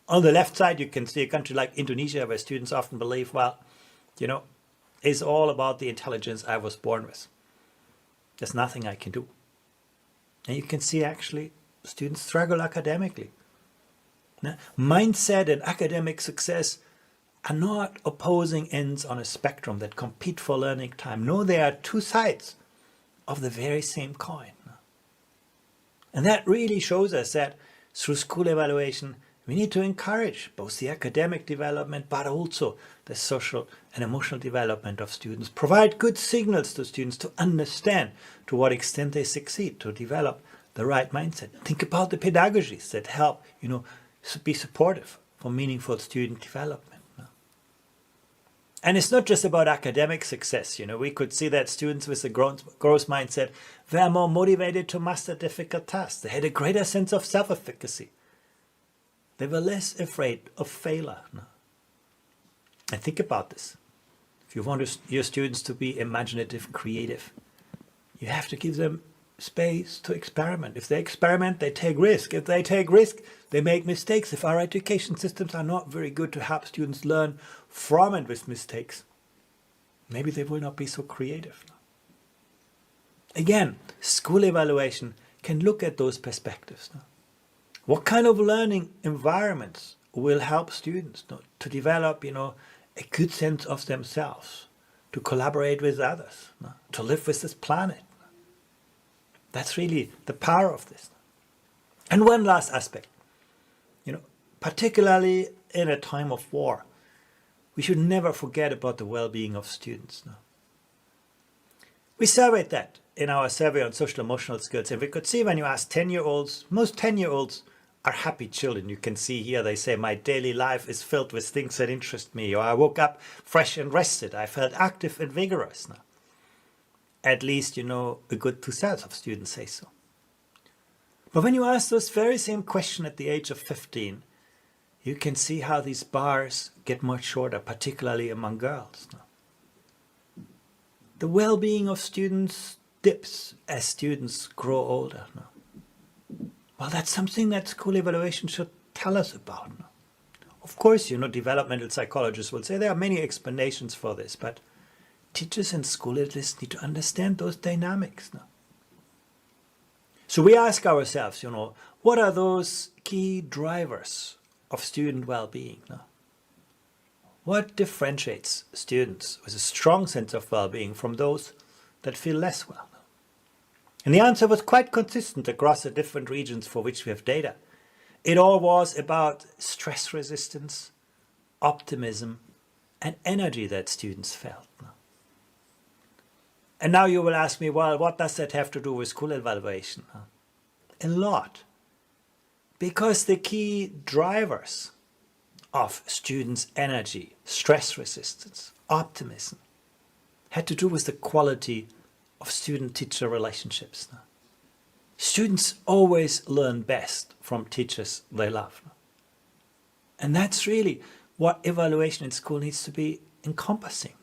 On the left side, you can see a country like Indonesia, where students often believe, well, you know, it's all about the intelligence I was born with. There's nothing I can do. And you can see actually students struggle academically. Now, mindset and academic success are not opposing ends on a spectrum that compete for learning time. No, they are two sides of the very same coin. And that really shows us that through school evaluation, we need to encourage both the academic development, but also the social and emotional development of students. Provide good signals to students to understand to what extent they succeed, to develop the right mindset. Think about the pedagogies that help, you know, be supportive for meaningful student development. And it's not just about academic success. You know, we could see that students with a growth mindset were more motivated to master difficult tasks. They had a greater sense of self-efficacy. They were less afraid of failure. And think about this. If you want your students to be imaginative, creative, you have to give them space to experiment. If they experiment, they take risk. If they take risk, they make mistakes. If our education systems are not very good to help students learn from and with mistakes, maybe they will not be so creative. Again, school evaluation can look at those perspectives. What kind of learning environments will help students to develop, you know, a good sense of themselves, to collaborate with others, to live with this planet? That's really the power of this. And one last aspect, you know, particularly in a time of war, we should never forget about the well-being of students. We surveyed that in our survey on social emotional skills, and we could see when you ask 10-year-olds, most 10-year-olds are happy children. You can see here they say, my daily life is filled with things that interest me, or I woke up fresh and rested. I felt active and vigorous. Now, at least, a good 2/3 of students say so. But when you ask those very same question at the age of 15, you can see how these bars get much shorter, particularly among girls. Now, the well-being of students dips as students grow older. Now, well, that's something that school evaluation should tell us about. Now, of course, developmental psychologists will say there are many explanations for this, but teachers and school at least need to understand those dynamics now. So we ask ourselves, what are those key drivers of student well-being now? What differentiates students with a strong sense of well-being from those that feel less well? And the answer was quite consistent across the different regions for which we have data. It all was about stress resistance, optimism, and energy that students felt. And now you will ask me, well, what does that have to do with school evaluation? A lot. Because the key drivers of students' energy, stress resistance, optimism, had to do with the quality of student-teacher relationships. Students always learn best from teachers they love. And that's really what evaluation in school needs to be encompassing.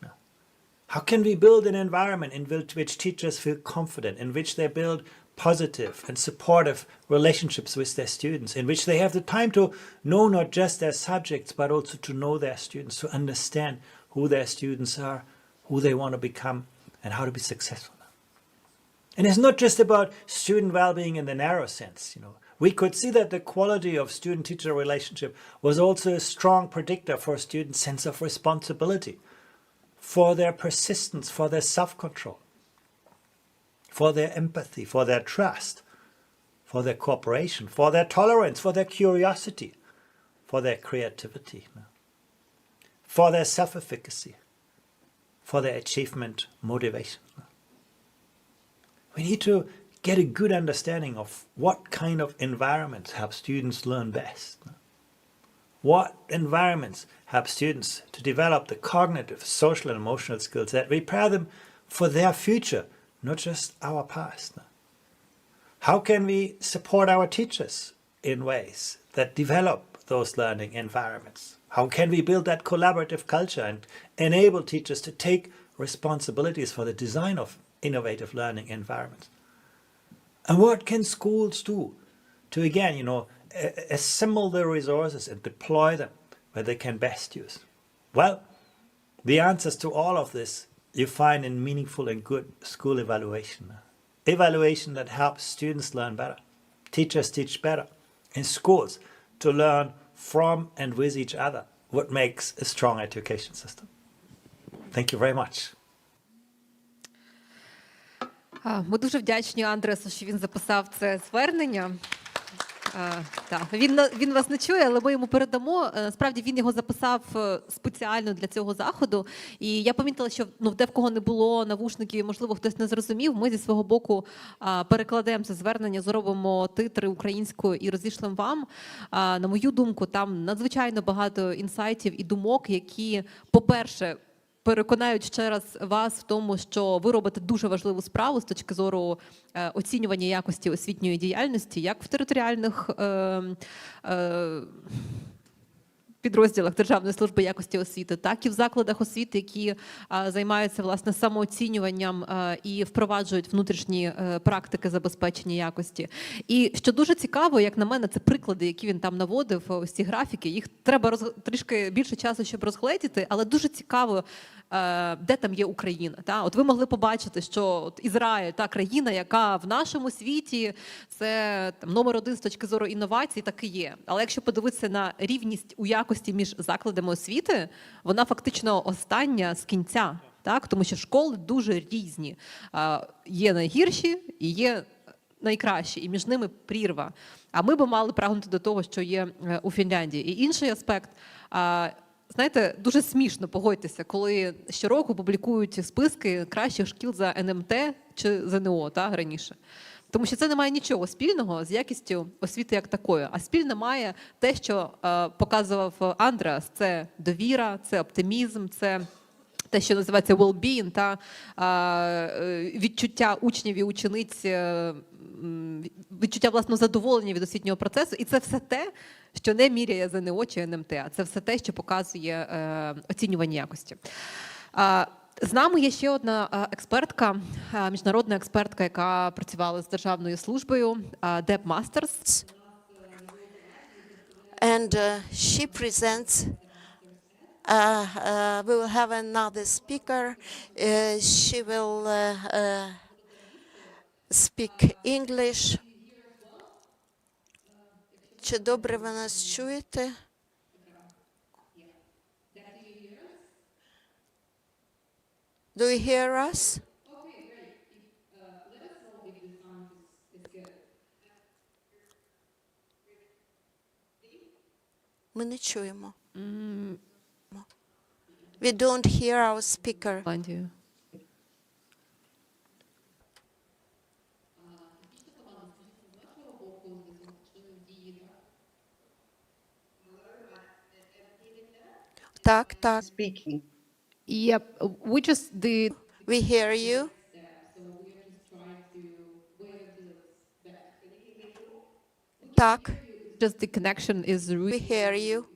How can we build an environment in which teachers feel confident, in which they build positive and supportive relationships with their students, in which they have the time to know not just their subjects, but also to know their students, to understand who their students are, who they want to become, and how to be successful. And it's not just about student well-being in the narrow sense. We could see that the quality of student-teacher relationship was also a strong predictor for students' sense of responsibility, for their persistence, for their self-control, for their empathy, for their trust, for their cooperation, for their tolerance, for their curiosity, for their creativity, for their self-efficacy, for their achievement motivation. We need to get a good understanding of what kind of environments help students learn best. What environments help students to develop the cognitive, social, and emotional skills that prepare them for their future, not just our past. How can we support our teachers in ways that develop those learning environments? How can we build that collaborative culture and enable teachers to take responsibilities for the design of innovative learning environments? And what can schools do to, again, assemble the resources and deploy them where they can best use? Well, the answers to all of this you find in meaningful and good school evaluation. Evaluation that helps students learn better, teachers teach better, and schools to learn from and with each other what makes a strong education system. Thank you very much. Ми дуже вдячні Андресу, що він записав це звернення. Він вас не чує, але ми йому передамо. Насправді він його записав спеціально для цього заходу. І я помітила, що де в кого не було навушників, і, можливо, хтось не зрозумів, ми зі свого боку перекладемо це звернення, зробимо титри українською і розійшлемо вам. На мою думку, там надзвичайно багато інсайтів і думок, які, по-перше, переконають ще раз вас в тому, що ви робите дуже важливу справу з точки зору оцінювання якості освітньої діяльності, як в територіальних підрозділах Державної служби якості освіти, так і в закладах освіти, які займаються, власне, самооцінюванням і впроваджують внутрішні практики забезпечення якості. І що дуже цікаво, як на мене, це приклади, які він там наводив, ось ці графіки. Їх треба трішки більше часу, щоб розгледіти, але дуже цікаво, де там є Україна. Та? От ви могли побачити, що Ізраїль – та країна, яка в нашому світі, це там, номер один з точки зору інновацій, так і є. Але якщо подивитися на рівність у якості між закладами освіти, вона фактично остання з кінця. Так? Тому що школи дуже різні. Є найгірші і є найкращі, і між ними прірва. А ми б мали прагнути до того, що є у Фінляндії. І інший аспект – знаєте, дуже смішно, погодьтеся, коли щороку публікують списки кращих шкіл за НМТ чи ЗНО, раніше. Тому що це не має нічого спільного з якістю освіти як такою. А спільне має те, що показував Андреас. Це довіра, це оптимізм, це те, що називається well-being, та відчуття учнів і учениць, відчуття власного задоволення від освітнього процесу. І це все те, що не міряє ЗНО чи НМТ, а це все те, що показує оцінювання якості. З нами є ще одна експертка, міжнародна експертка, яка працювала з Державною службою, Деб Мастерс. And she presents, we will have another speaker. She will speak English. Чи добре ви нас чуєте? Do you hear us? Ми не чуємо. We don't hear our speaker. Ірландію. Так, так. Speaking. Yep, we just did. We hear you. Так, Just the connection is we really hear you.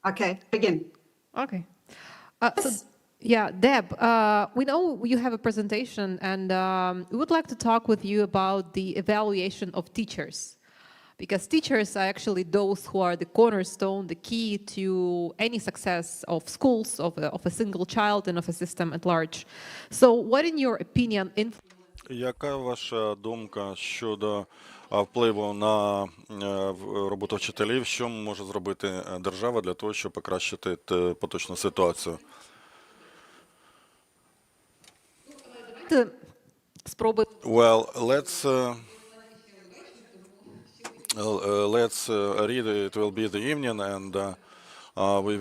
Okay, begin. okay. Deb, we know you have a presentation, and we would like to talk with you about the evaluation of teachers. Because teachers are actually those who are the cornerstone, the key to any success of schools, of a single child, and of a system at large. So, what, in your opinion, Яка ваша думка щодо впливу на роботу вчителів? Що може зробити держава для того, щоб покращити поточну ситуацію? спроби Well, let's read. It will be the evening, and we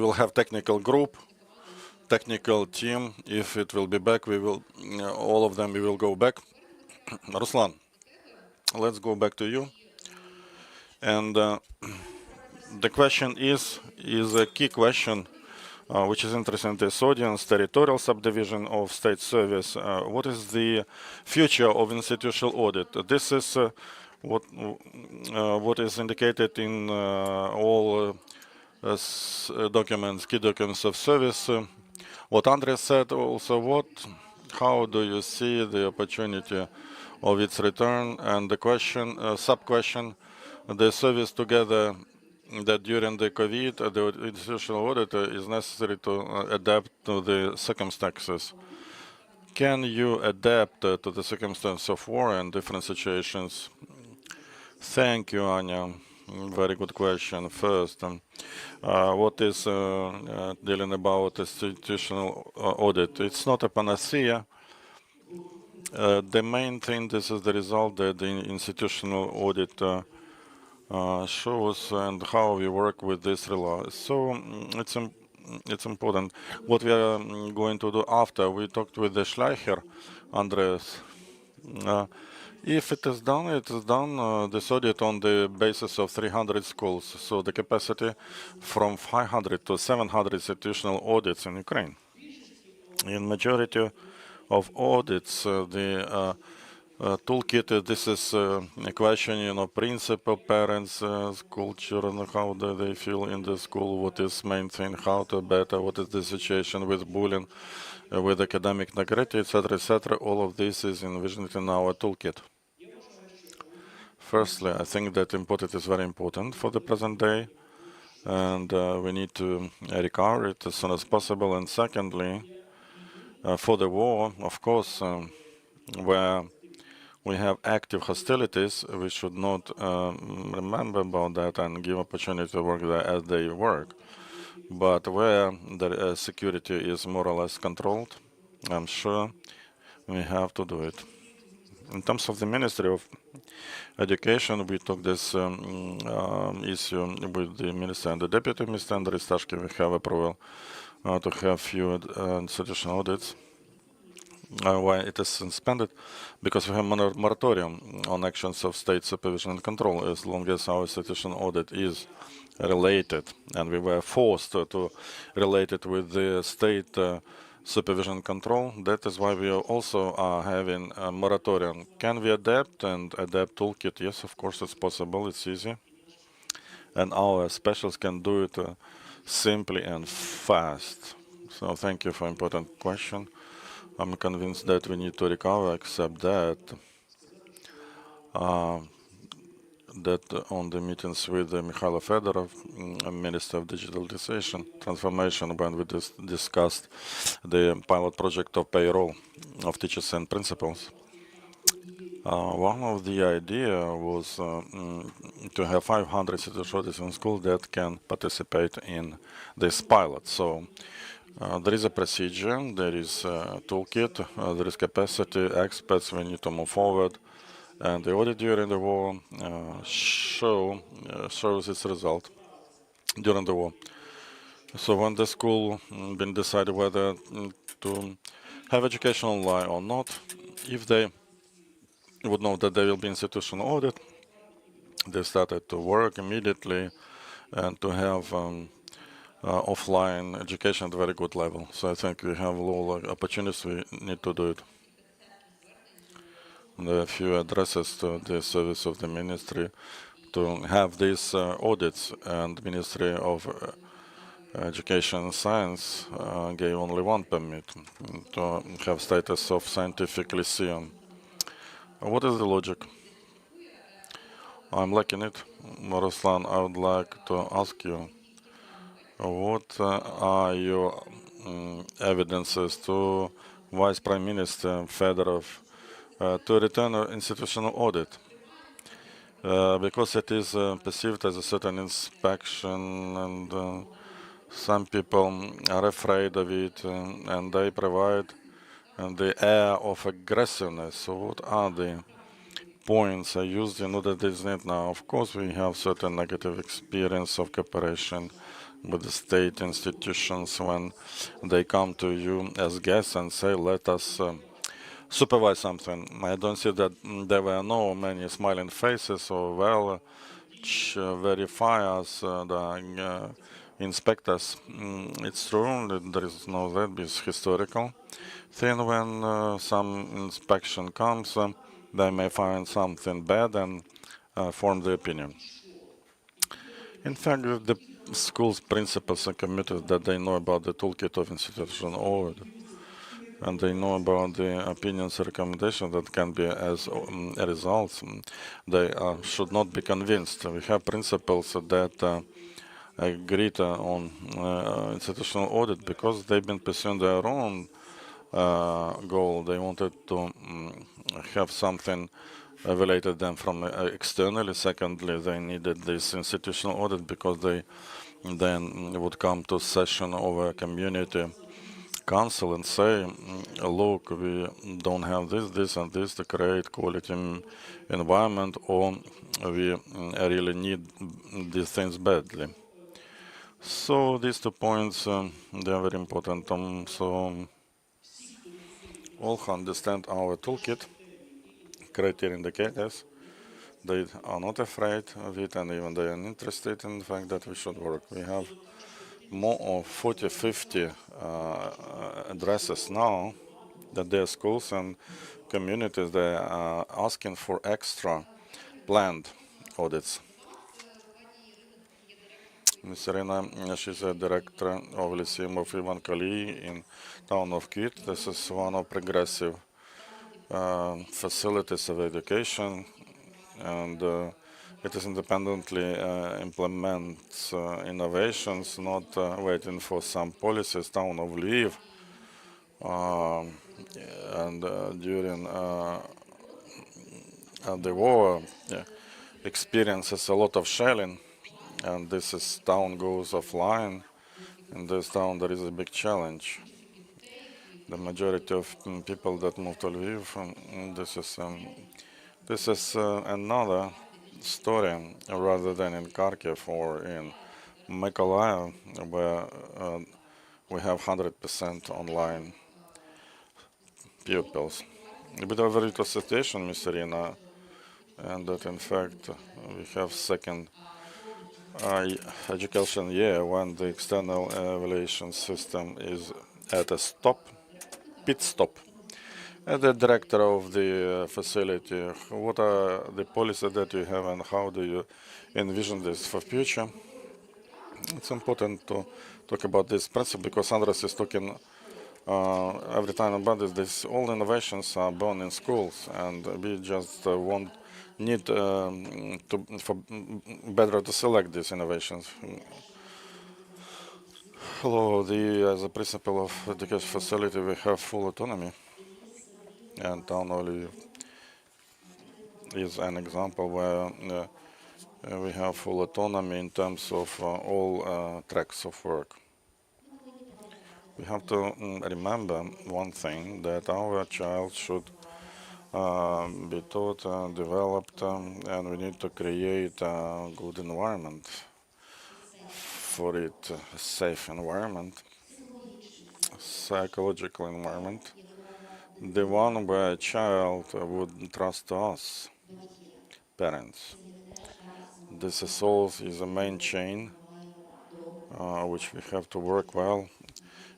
will have technical group, technical team. If it will be back, we will all of them. We will go back. Ruslan, let's go back to you. And the question is a key question, which is interesting to this audience: territorial subdivision of state service. What is the future of institutional audit? This is what is indicated in all documents, key documents of service. What Andrea said also, how do you see the opportunity of its return? And the question, sub-question, the service together that during the COVID, the institutional audit is necessary to adapt to the circumstances. Can you adapt to the circumstances of war and different situations? Thank you, Anya. Very good question. First, what is dealing about institutional audit? It's not a panacea. The main thing, this is the result that the institutional audit shows and how we work with this law. So it's important. What we are going to do after, we talked with the Schleicher, Andreas. If it is done, it is done, this audit on the basis of 300 schools. So the capacity from 500 to 700 institutional audits in Ukraine. In majority of audits, the toolkit, this is a question, principal, parents, school children, how do they feel in the school, what is main thing, how to better, what is the situation with bullying, with academic integrity, etc. All of this is envisioned in our toolkit. Firstly, I think that important is very important for the present day, and we need to recover it as soon as possible. And secondly, for the war, of course, where we have active hostilities, we should not remember about that and give opportunity to work there as they work. But where the security is more or less controlled, I'm sure we have to do it. In terms of the Ministry of Education, we took this issue with the Minister and the Deputy Minister, and we have approval to have few institutional audits. Why it is suspended? Because we have moratorium on actions of state supervision and control as long as our institutional audit is related, and we were forced to relate it with the state supervision control. That is why we also are having a moratorium. Can we adapt and adapt toolkit? Yes, of course, it's possible. It's easy. And our specialists can do it simply and fast. So thank you for important question. I'm convinced that we need to recover, except that on the meetings with Mikhail Fedorov, Minister of Digitalization Transformation, when we discussed the pilot project of payroll of teachers and principals, one of the idea was to have 500 students in school that can participate in this pilot. So there is a procedure, there is a toolkit, there is capacity, experts, we need to move forward. And the audit during the war shows its result during the war. So when the school been decided whether to have education online or not, if they would know that there will be institutional audit, they started to work immediately and to have offline education at a very good level. So I think we have a lot of opportunities, we need to do it. There are a few addresses to the service of the ministry to have these audits, and Ministry of Education and Science gave only one permit to have status of scientific lyceum. What is the logic? I'm lacking it. Ruslan, I would like to ask you, what are your evidences to Vice Prime Minister Fedorov to return an institutional audit? Because it is perceived as a certain inspection, and some people are afraid of it, and they provide the air of aggressiveness. So what are the points I used in order to designate now? Of course, we have certain negative experience of cooperation with the state institutions when they come to you as guests and say, let us supervise something. I don't see that there were no many smiling faces or well verify us, the inspectors. It's true that there is no that is historical thing. When some inspection comes, they may find something bad and form the opinion. In fact, the school's principals are committed that they know about the toolkit of institutional audit, and they know about the opinions and recommendations that can be as a result. They should not be convinced. We have principals that agreed on institutional audit because they've been pursuing their own goal. They wanted to have something evaluated them from externally. Secondly, they needed this institutional audit because they then would come to session of a community council and say, look, we don't have this and this to create quality environment, or we really need these things badly. So these 2 points, they are very important. So all who understand our toolkit, criteria indicators, they are not afraid of it, and even they are interested in the fact that we should work. We have more of 40, 50 addresses now that their schools and communities, they are asking for extra planned audits. Ms. Irina, she's a director of Lyceum of Ivan Kali in town of Kyiv. This is one of progressive facilities of education, and it is independently implements innovations, not waiting for some policies. Town of Lviv, and during the war, experiences a lot of shelling, and this town goes offline. In this town, there is a big challenge. The majority of people that move to Lviv, this is another story rather than in Kharkiv or in Mykolaiv, where we have 100% online pupils. A bit of a little situation, Ms. Irina, and that in fact we have second education year when the external evaluation system is at a pit stop. As the director of the facility, what are the policies that you have and how do you envision this for future? It's important to talk about this principle because Andres is talking every time about this. All innovations are born in schools, and we just need for better to select these innovations. Hello, as a principal of education facility, we have full autonomy, and town only is an example where we have full autonomy in terms of all tracks of work. We have to remember one thing, that our child should be taught and developed, and we need to create a good environment for it, a safe environment, psychological environment, the one where a child would trust us, parents. This is a main chain which we have to work well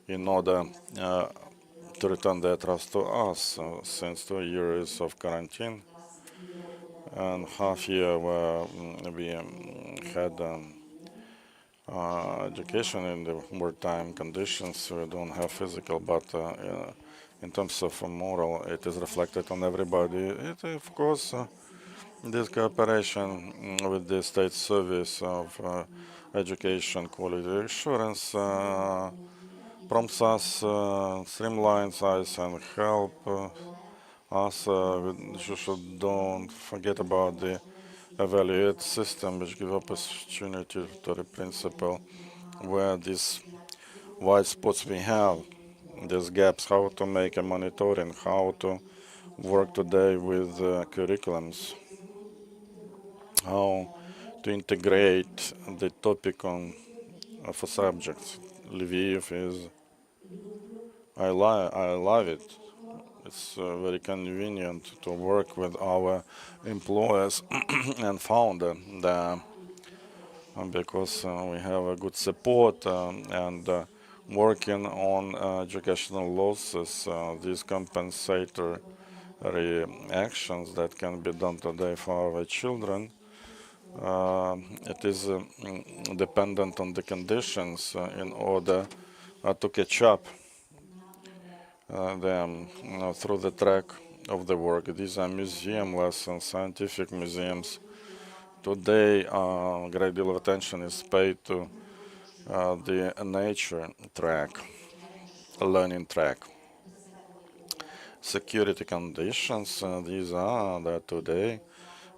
in order to return their trust to us since 2 years of quarantine and half year where we had education in the wartime conditions. We don't have physical, but in terms of moral, it is reflected on everybody. It, of course, this cooperation with the state service of education quality assurance prompts us, streamlines us, and help us. We don't forget about the evaluate system, which gives opportunity to the principal where these white spots we have, these gaps, how to make a monitoring, how to work today with curriculums, how to integrate the topic of a subject. Lviv is, I love it. It's very convenient to work with our employers and founder there because we have a good support and working on educational losses, these compensatory actions that can be done today for our children. It is dependent on the conditions in order to catch up them through the track of the work. These are museum lessons, scientific museums. Today, a great deal of attention is paid to the nature track, learning track. Security conditions, these are that today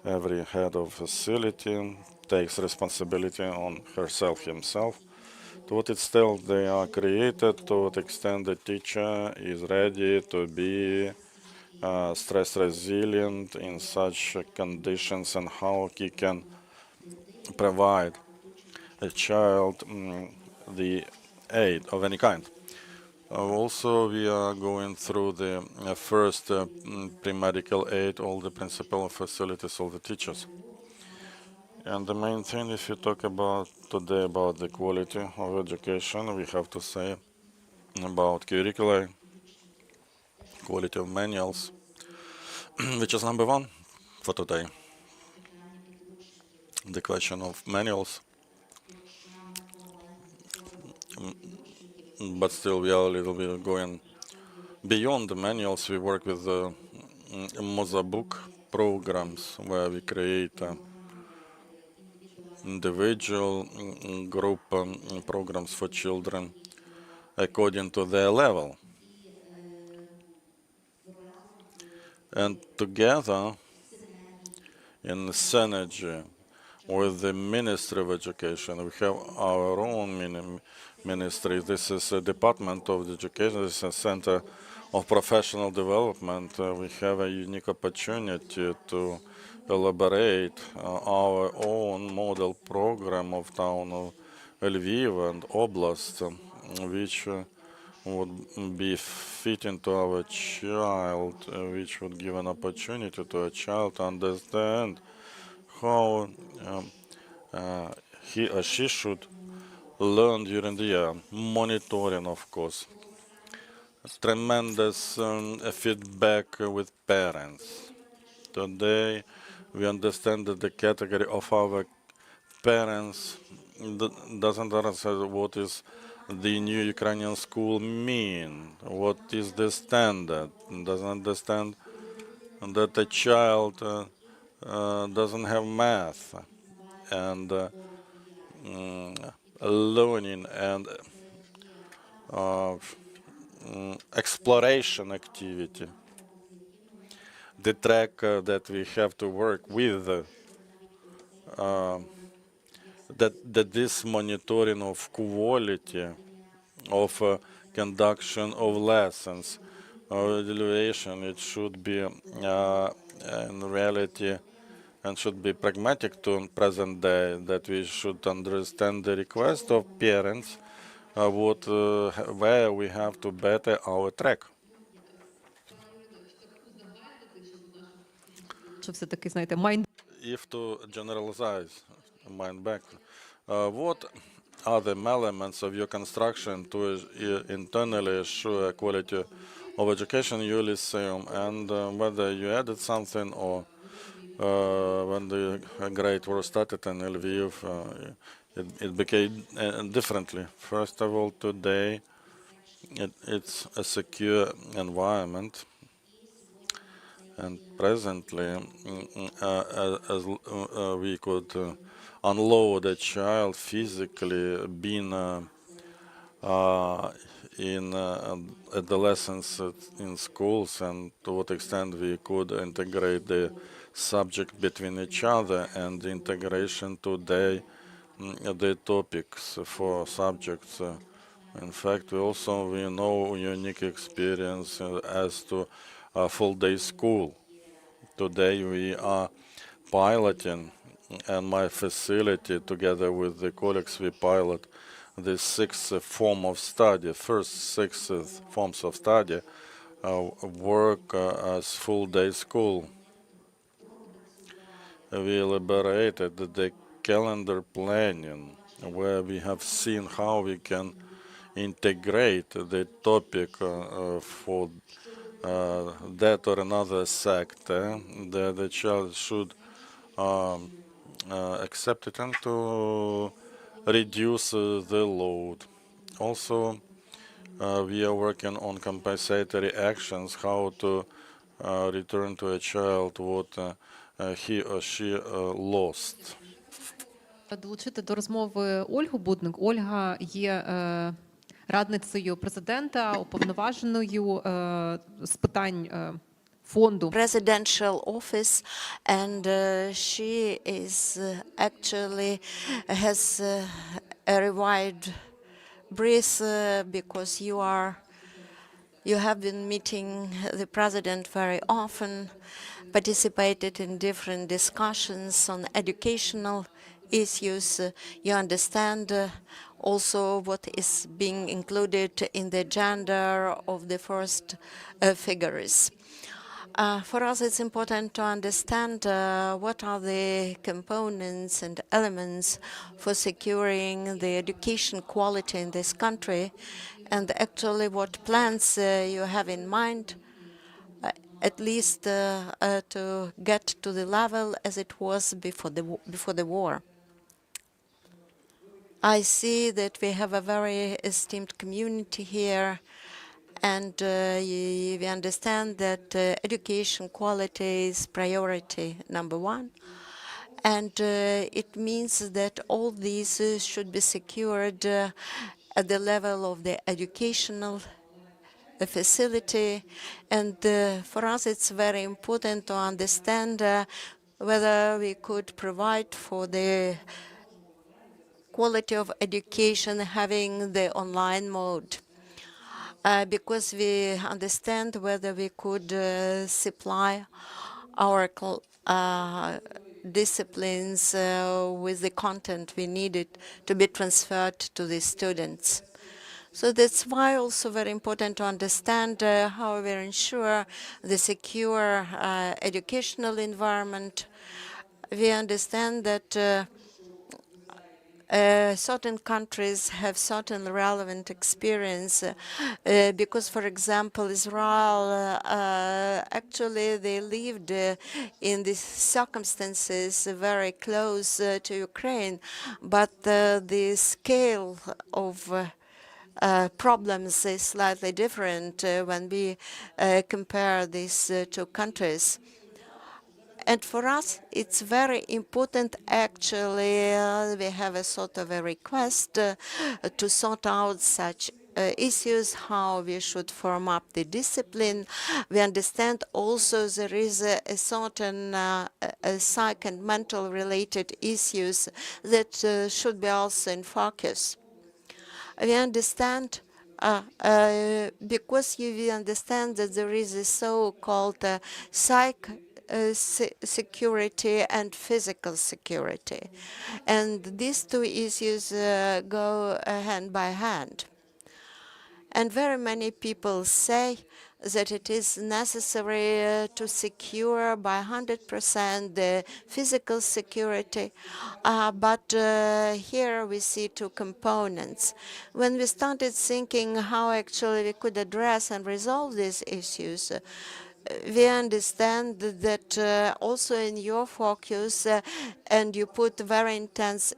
every head of facility takes responsibility on herself, himself. To what extent they are created, to what extent the teacher is ready to be stress resilient in such conditions and how he can provide a child the aid of any kind. Also, we are going through the first pre-medical aid, all the principal facilities, all the teachers. And the main thing, if you talk about today about the quality of education, we have to say about curricula, quality of manuals, which is number one for today. The question of manuals, but still we are a little bit going beyond the manuals. We work with Mozabook programs where we create individual group programs for children according to their level. And together, in synergy with the Ministry of Education, we have our own ministry. This is a Department of Education, this is a Center of Professional Development. We have a unique opportunity to elaborate our own model program of town of Lviv and Oblast which would be fitting to our child, which would give an opportunity to a child to understand how he or she should learn during the year. Monitoring, of course. Tremendous feedback with parents. Today, we understand that the category of our parents doesn't understand what is the new Ukrainian school mean, what is the standard, doesn't understand that a child doesn't have math and learning and exploration activity. The track that we have to work with, that this monitoring of quality of conduction of lessons or evaluation, it should be in reality and should be pragmatic to present day, that we should understand the request of parents where we have to better our track. Що все-таки, знаєте, майнд If to generalize, mind back, what are the elements of your construction to internally assure quality of education in your lyceum, and whether you added something or when the Great War started in Lviv, it became differently. First of all, today it's a secure environment. And presently, as we could unload a child physically, being in adolescence in schools, and to what extent we could integrate the subject between each other, and the integration today, the topics for subjects. In fact, we know unique experience as to full-day school. Today we are piloting, and my facility, together with the colleagues, we pilot the sixth form of study, first six forms of study work as full-day school. We elaborated the calendar planning, where we have seen how we can integrate the topic for that or another sector that the child should accept it, and to reduce the load. Also, we are working on compensatory actions, how to return to a child what he or she lost. долучити до розмови Ольгу Будник. Ольга є радницею президента, уповноваженою з питань фонду. Presidential office, and she is actually has a revived breath because you have been meeting the president very often, participated in different discussions on educational issues. You understand also what is being included in the agenda of the first figures. For us, it's important to understand what are the components and elements for securing the education quality in this country, and actually what plans you have in mind, at least to get to the level as it was before the war. I see that we have a very esteemed community here, and we understand that education quality is priority number one. And it means that all these should be secured at the level of the educational facility. And for us, it's very important to understand whether we could provide for the quality of education having the online mode. Because we understand whether we could supply our disciplines with the content we needed to be transferred to the students. So that's why also very important to understand how we ensure the secure educational environment. We understand that certain countries have certain relevant experience because, for example, Israel, actually they lived in these circumstances very close to Ukraine, but the scale of problems is slightly different when we compare these two countries. And for us, it's very important, actually, we have a sort of a request to sort out such issues, how we should form up the discipline. We understand also there is a certain psych and mental related issues that should be also in focus. We understand because we understand that there is a so-called security and physical security. And these two issues go hand by hand. And very many people say that it is necessary to secure by 100% the physical security, but here we see two components. When we started thinking how actually we could address and resolve these issues, we understand that also in your focus, and you put very intense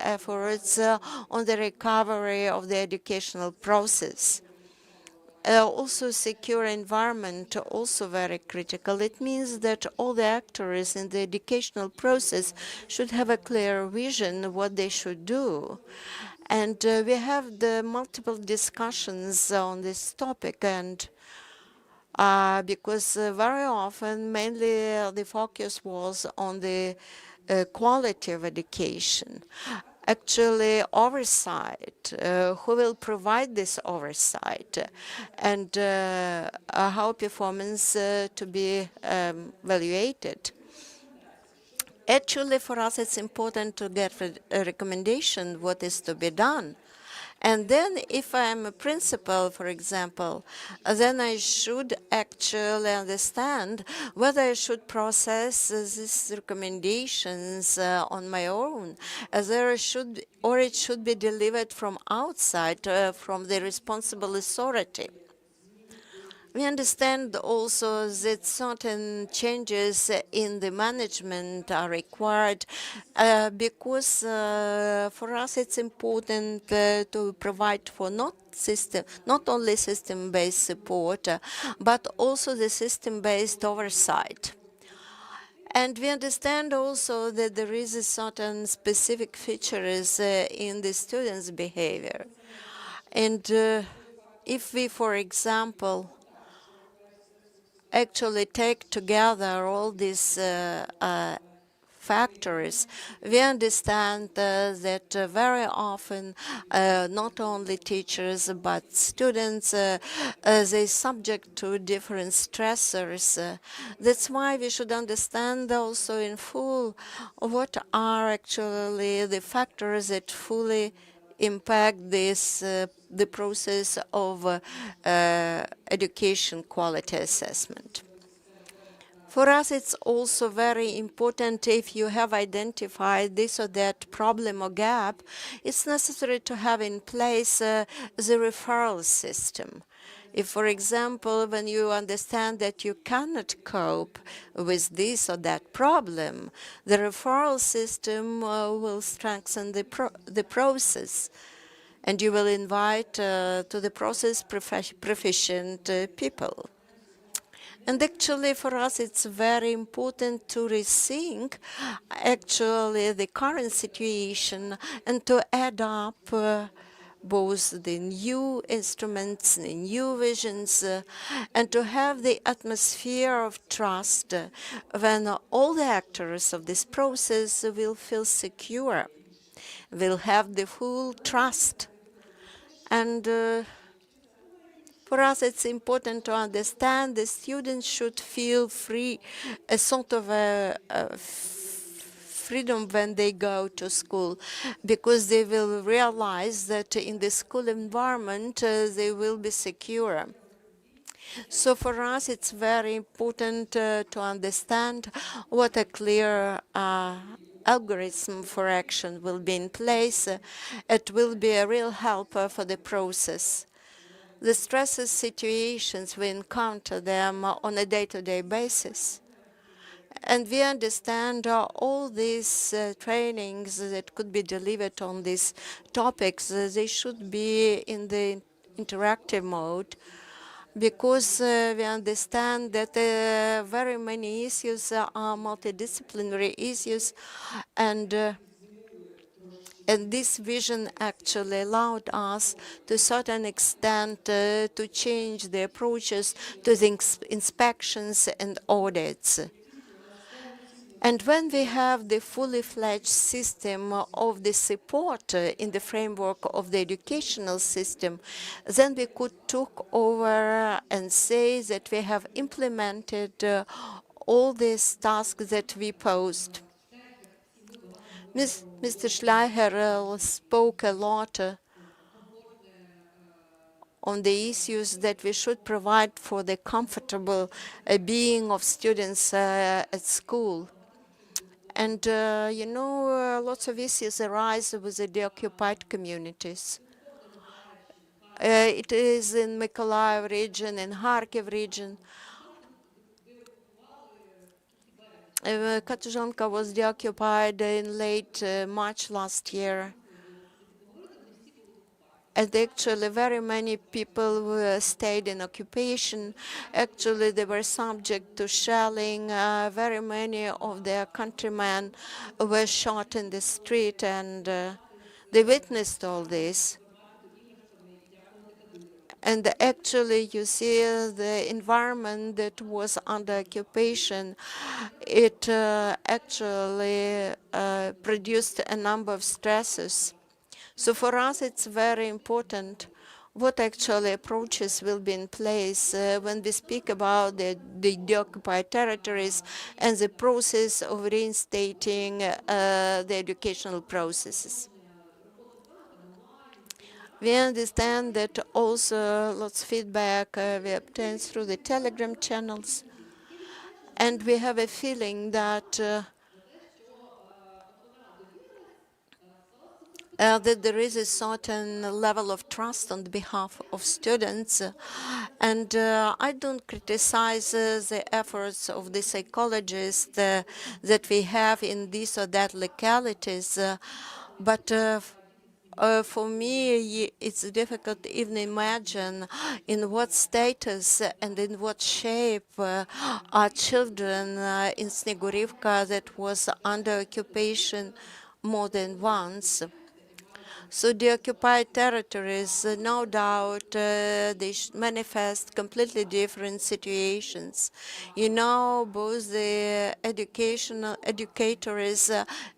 efforts on the recovery of the educational process. Also, secure environment, also very critical. It means that all the actors in the educational process should have a clear vision of what they should do. And we have the multiple discussions on this topic, and because very often, mainly the focus was on the quality of education. Actually, oversight, who will provide this oversight, and how performance to be evaluated. Actually, for us, it's important to get a recommendation what is to be done. And then if I'm a principal, for example, then I should actually understand whether I should process these recommendations on my own, or it should be delivered from outside, from the responsible authority. We understand also that certain changes in the management are required because for us it's important to provide for not only system-based support, but also the system-based oversight. And we understand also that there is a certain specific features in the students' behavior. And if we, for example, actually take together all these factors, we understand that very often not only teachers but students, they subject to different stressors. That's why we should understand also in full what are actually the factors that fully impact this the process of education quality assessment. For us, it's also very important if you have identified this or that problem or gap, it's necessary to have in place the referral system. If, for example, when you understand that you cannot cope with this or that problem, the referral system will strengthen the process, and you will invite to the process proficient people. And actually, for us, it's very important to rethink actually the current situation and to add up both the new instruments, the new visions, and to have the atmosphere of trust when all the actors of this process will feel secure, will have the full trust. And for us, it's important to understand the students should feel free, a sort of a freedom when they go to school, because they will realize that in the school environment they will be secure. So for us, it's very important to understand what a clear algorithm for action will be in place. It will be a real help for the process. The stresses situations, we encounter them on a day-to-day basis. And we understand all these trainings that could be delivered on these topics, they should be in the interactive mode, because we understand that very many issues are multidisciplinary issues, and this vision actually allowed us to a certain extent to change the approaches to the inspections and audits. And when we have the fully fledged system of the support in the framework of the educational system, then we could take over and say that we have implemented all these tasks that we posed. Mr. Schleicher spoke a lot on the issues that we should provide for the comfortable being of students at school. And, lots of issues arise with the deoccupied communities. It is in Mykolaiv region, in Kharkiv region. Katuzhanka was deoccupied in late March last year. And actually, very many people stayed in occupation. Actually, they were subject to shelling. Very many of their countrymen were shot in the street, and they witnessed all this. And actually, you see the environment that was under occupation, it actually produced a number of stresses. So for us, it's very important what actually approaches will be in place when we speak about the deoccupied territories and the process of reinstating the educational processes. We understand that also lots of feedback we obtain through the Telegram channels, and we have a feeling that that there is a certain level of trust on behalf of students. And I don't criticize the efforts of the psychologists that we have in these or that localities, but for me, it's difficult to even imagine in what status and in what shape are children in Snegurivka that was under occupation more than once. So the occupied territories, no doubt, they manifest completely different situations. You know, both the educators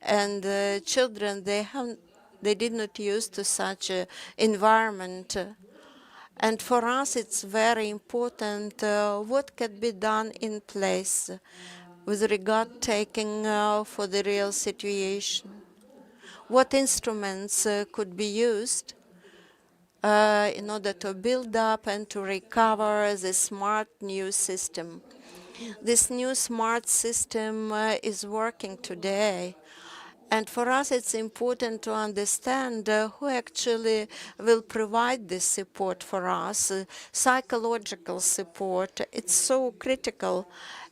and children, they did not use to such an environment. And for us, it's very important what can be done in place with regard taking for the real situation. What instruments could be used in order to build up and to recover the smart new system. This new smart system is working today. And for us, it's important to understand who actually will provide this support for us, psychological support. It's so critical.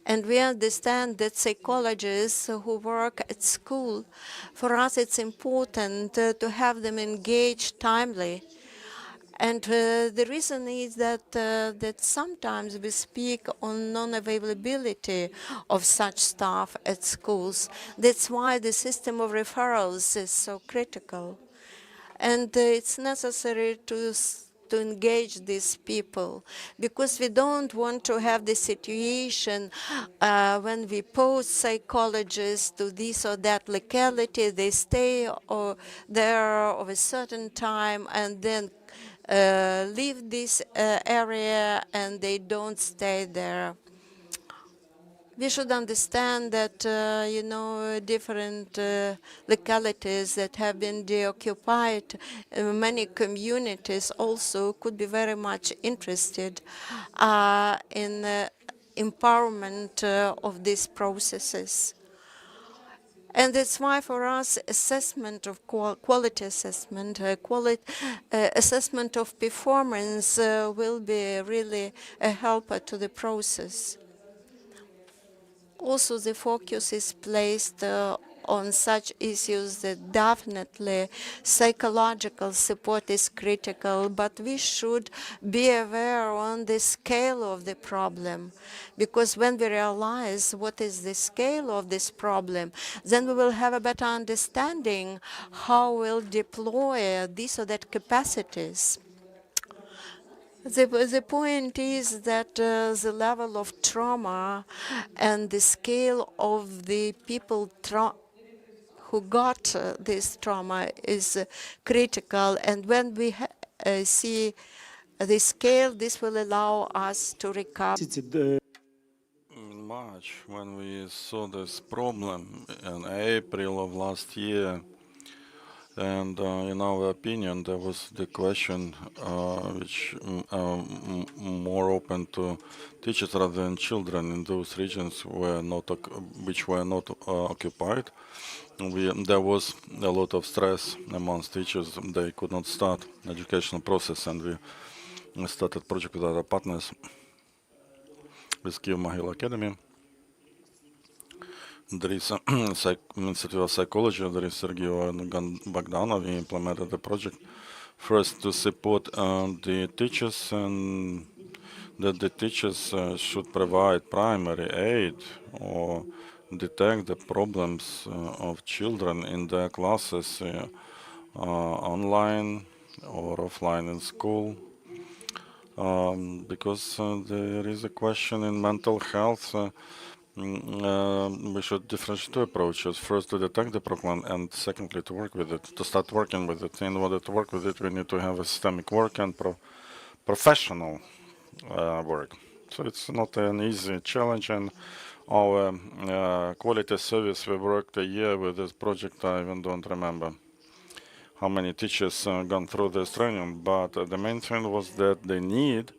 And we understand that psychologists who work at school, for us it's important to have them engaged timely. And the reason is that sometimes we speak on non-availability of such staff at schools. That's why the system of referrals is so critical. And it's necessary to engage these people, because we don't want to have the situation when we post psychologists to this or that locality, they stay there of a certain time and then leave this area and they don't stay there. We should understand that, different localities that have been deoccupied, many communities also could be very much interested in empowerment of these processes. And that's why for us, assessment of quality assessment, assessment of performance will be really a helper to the process. Also, the focus is placed on such issues that definitely psychological support is critical, but we should be aware on the scale of the problem, because when we realize what is the scale of this problem, then we will have a better understanding how we'll deploy these or that capacities. The point is that the level of trauma and the scale of the people who got this trauma is critical. And when we see the scale, this will allow us to recover. In March, when we saw this problem in April of last year, and in our opinion, there was the question which more open to teachers rather than children in those regions which were not occupied. There was a lot of stress amongst teachers. They could not start educational process, and we started project with other partners, with SQEua Academy. There is Institute of Psychology, there is Sergio and Bogdanov. We implemented the project first to support the teachers, and that the teachers should provide primary aid or detect the problems of children in their classes online or offline in school. Because there is a question in mental health. We should differentiate two approaches. First, to detect the problem, and secondly, to work with it, to start working with it. In order to work with it, we need to have a systemic work and professional work. So it's not an easy challenge, and our quality service, we worked a year with this project. I even don't remember how many teachers gone through this training, but the main thing was that the need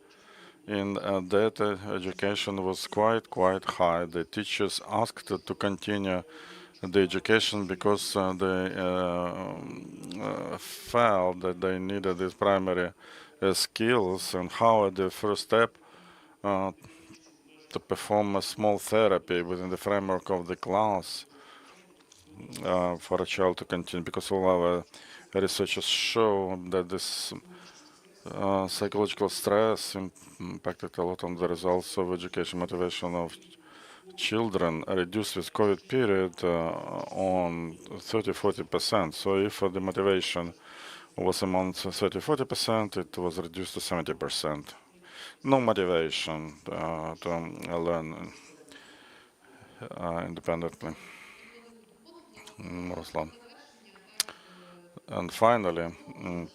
in data education was quite high. The teachers asked to continue the education because they felt that they needed these primary skills, and how the first step to perform a small therapy within the framework of the class for a child to continue, because all our researchers show that this psychological stress impacted a lot on the results of education motivation of children, reduced with COVID period on 30-40%. So if the motivation was among 30-40%, it was reduced to 70%. No motivation to learn independently. Ruslan. And finally,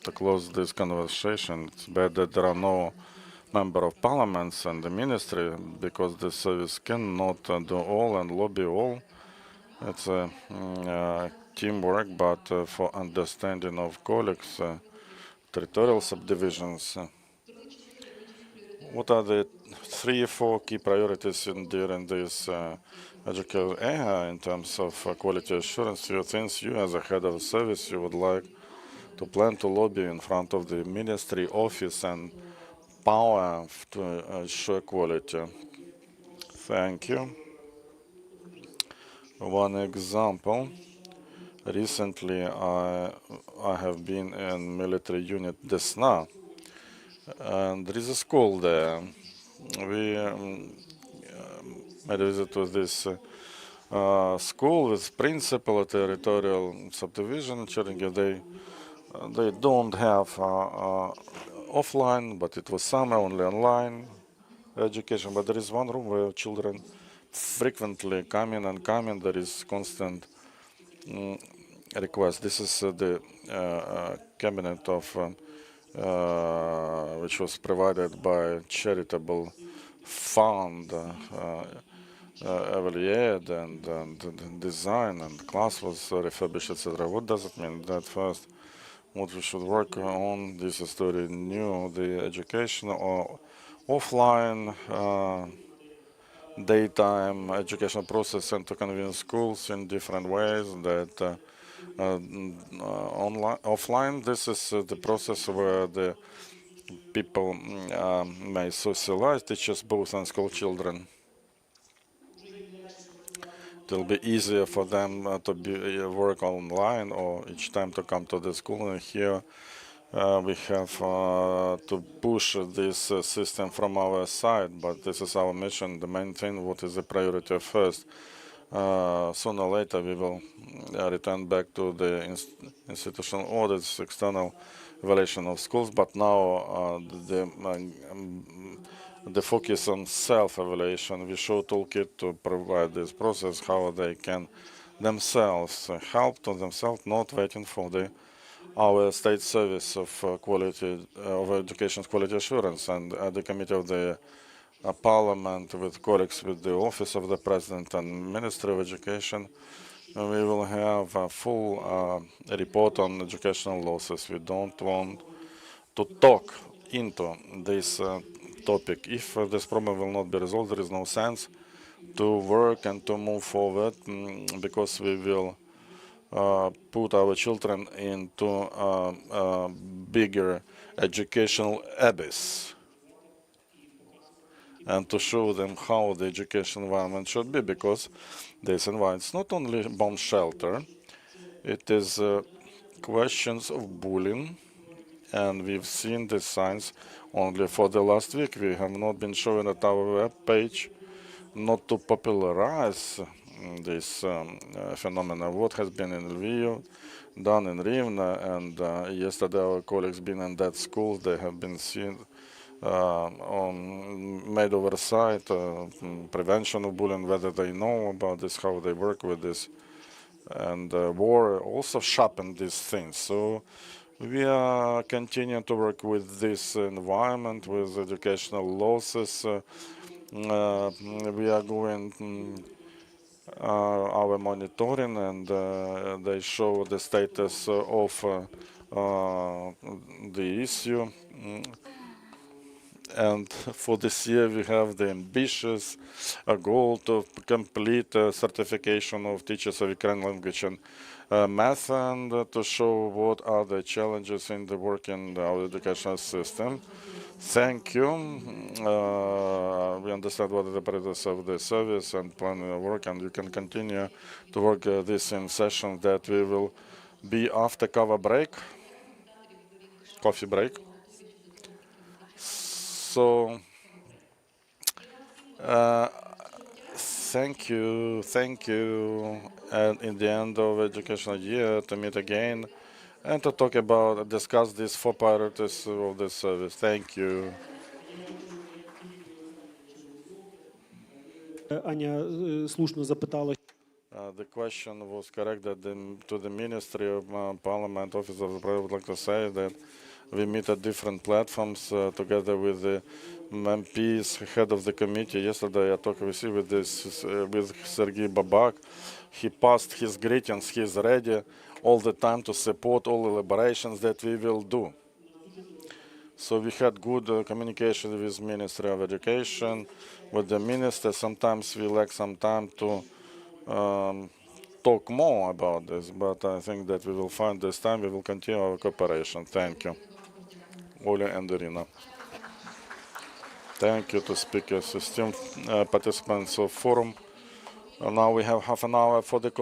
to close this conversation, it's bad that there are no member of parliaments and the ministry, because the service cannot do all and lobby all. It's a teamwork, but for understanding of colleagues, territorial subdivisions. What are the 3 or 4 key priorities during this educational era in terms of quality assurance? Few things you, as a head of the service, you would like to plan to lobby in front of the ministry office and power to assure quality. Thank you. One example. Recently, I have been in military unit Desna, and there is a school there. We made a visit to this school with principal territorial subdivision. They don't have offline, but it was summer, only online education. But there is one room where children frequently come in. There is constant request. This is the cabinet of which was provided by charitable fund evaluate and design, and class was refurbished, etc. What does it mean? That first, what we should work on, this is to renew the education or offline daytime educational process and to convince schools in different ways that online, offline, this is the process where the people may socialize, teachers both and school children. It will be easier for them to work online or each time to come to the school. And here we have to push this system from our side, but this is our mission, the main thing, what is the priority first. Sooner or later we will return back to the institutional audits, external evaluation of schools, but now the focus on self-evaluation. We show toolkit to provide this process, how they can themselves help to themselves, not waiting for our state service of quality of education quality assurance, and the committee of the Parliament with colleagues with the Office of the President and Ministry of Education. We will have a full report on educational losses. We don't want to talk into this topic. If this problem will not be resolved, there is no sense to work and to move forward because we will put our children into a bigger educational abyss, and to show them how the education environment should be, because this environment is not only bomb shelter, it is questions of bullying, and we've seen the signs only for the last week. We have not been showing at our web page, not to popularize this phenomenon. What has been in Lviv, done in Rivne, and yesterday our colleagues been in that school. They have been seen made oversight, prevention of bullying, whether they know about this, how they work with this, and war also sharpened these things. So we are continuing to work with this environment, with educational losses. We are going our monitoring, and they show the status of the issue. And for this year, we have the ambitious goal to complete certification of teachers of Ukrainian language and math, and to show what are the challenges in the work in our educational system. Thank you. We understand what is the purpose of the service and planning of work, and you can continue to work this in sessions that we will be after coffee break. So, thank you, and in the end of educational year to meet again and to talk about, discuss these 4 priorities of the service. Thank you. Аня слушно запитала. The question was correct that to the Ministry of Parliament, Office of the President, would like to say that we meet at different platforms together with the MPs, head of the committee. Yesterday I talked with Sergei Babak. He passed his greetings. He is ready all the time to support all the deliberations that we will do. So we had good communication with Ministry of Education, with the minister. Sometimes we lack some time to talk more about this, but I think that we will find this time. We will continue our cooperation. Thank you. Oля and Irina. Thank you to speakers, esteemed participants of forum. Now we have half an hour for the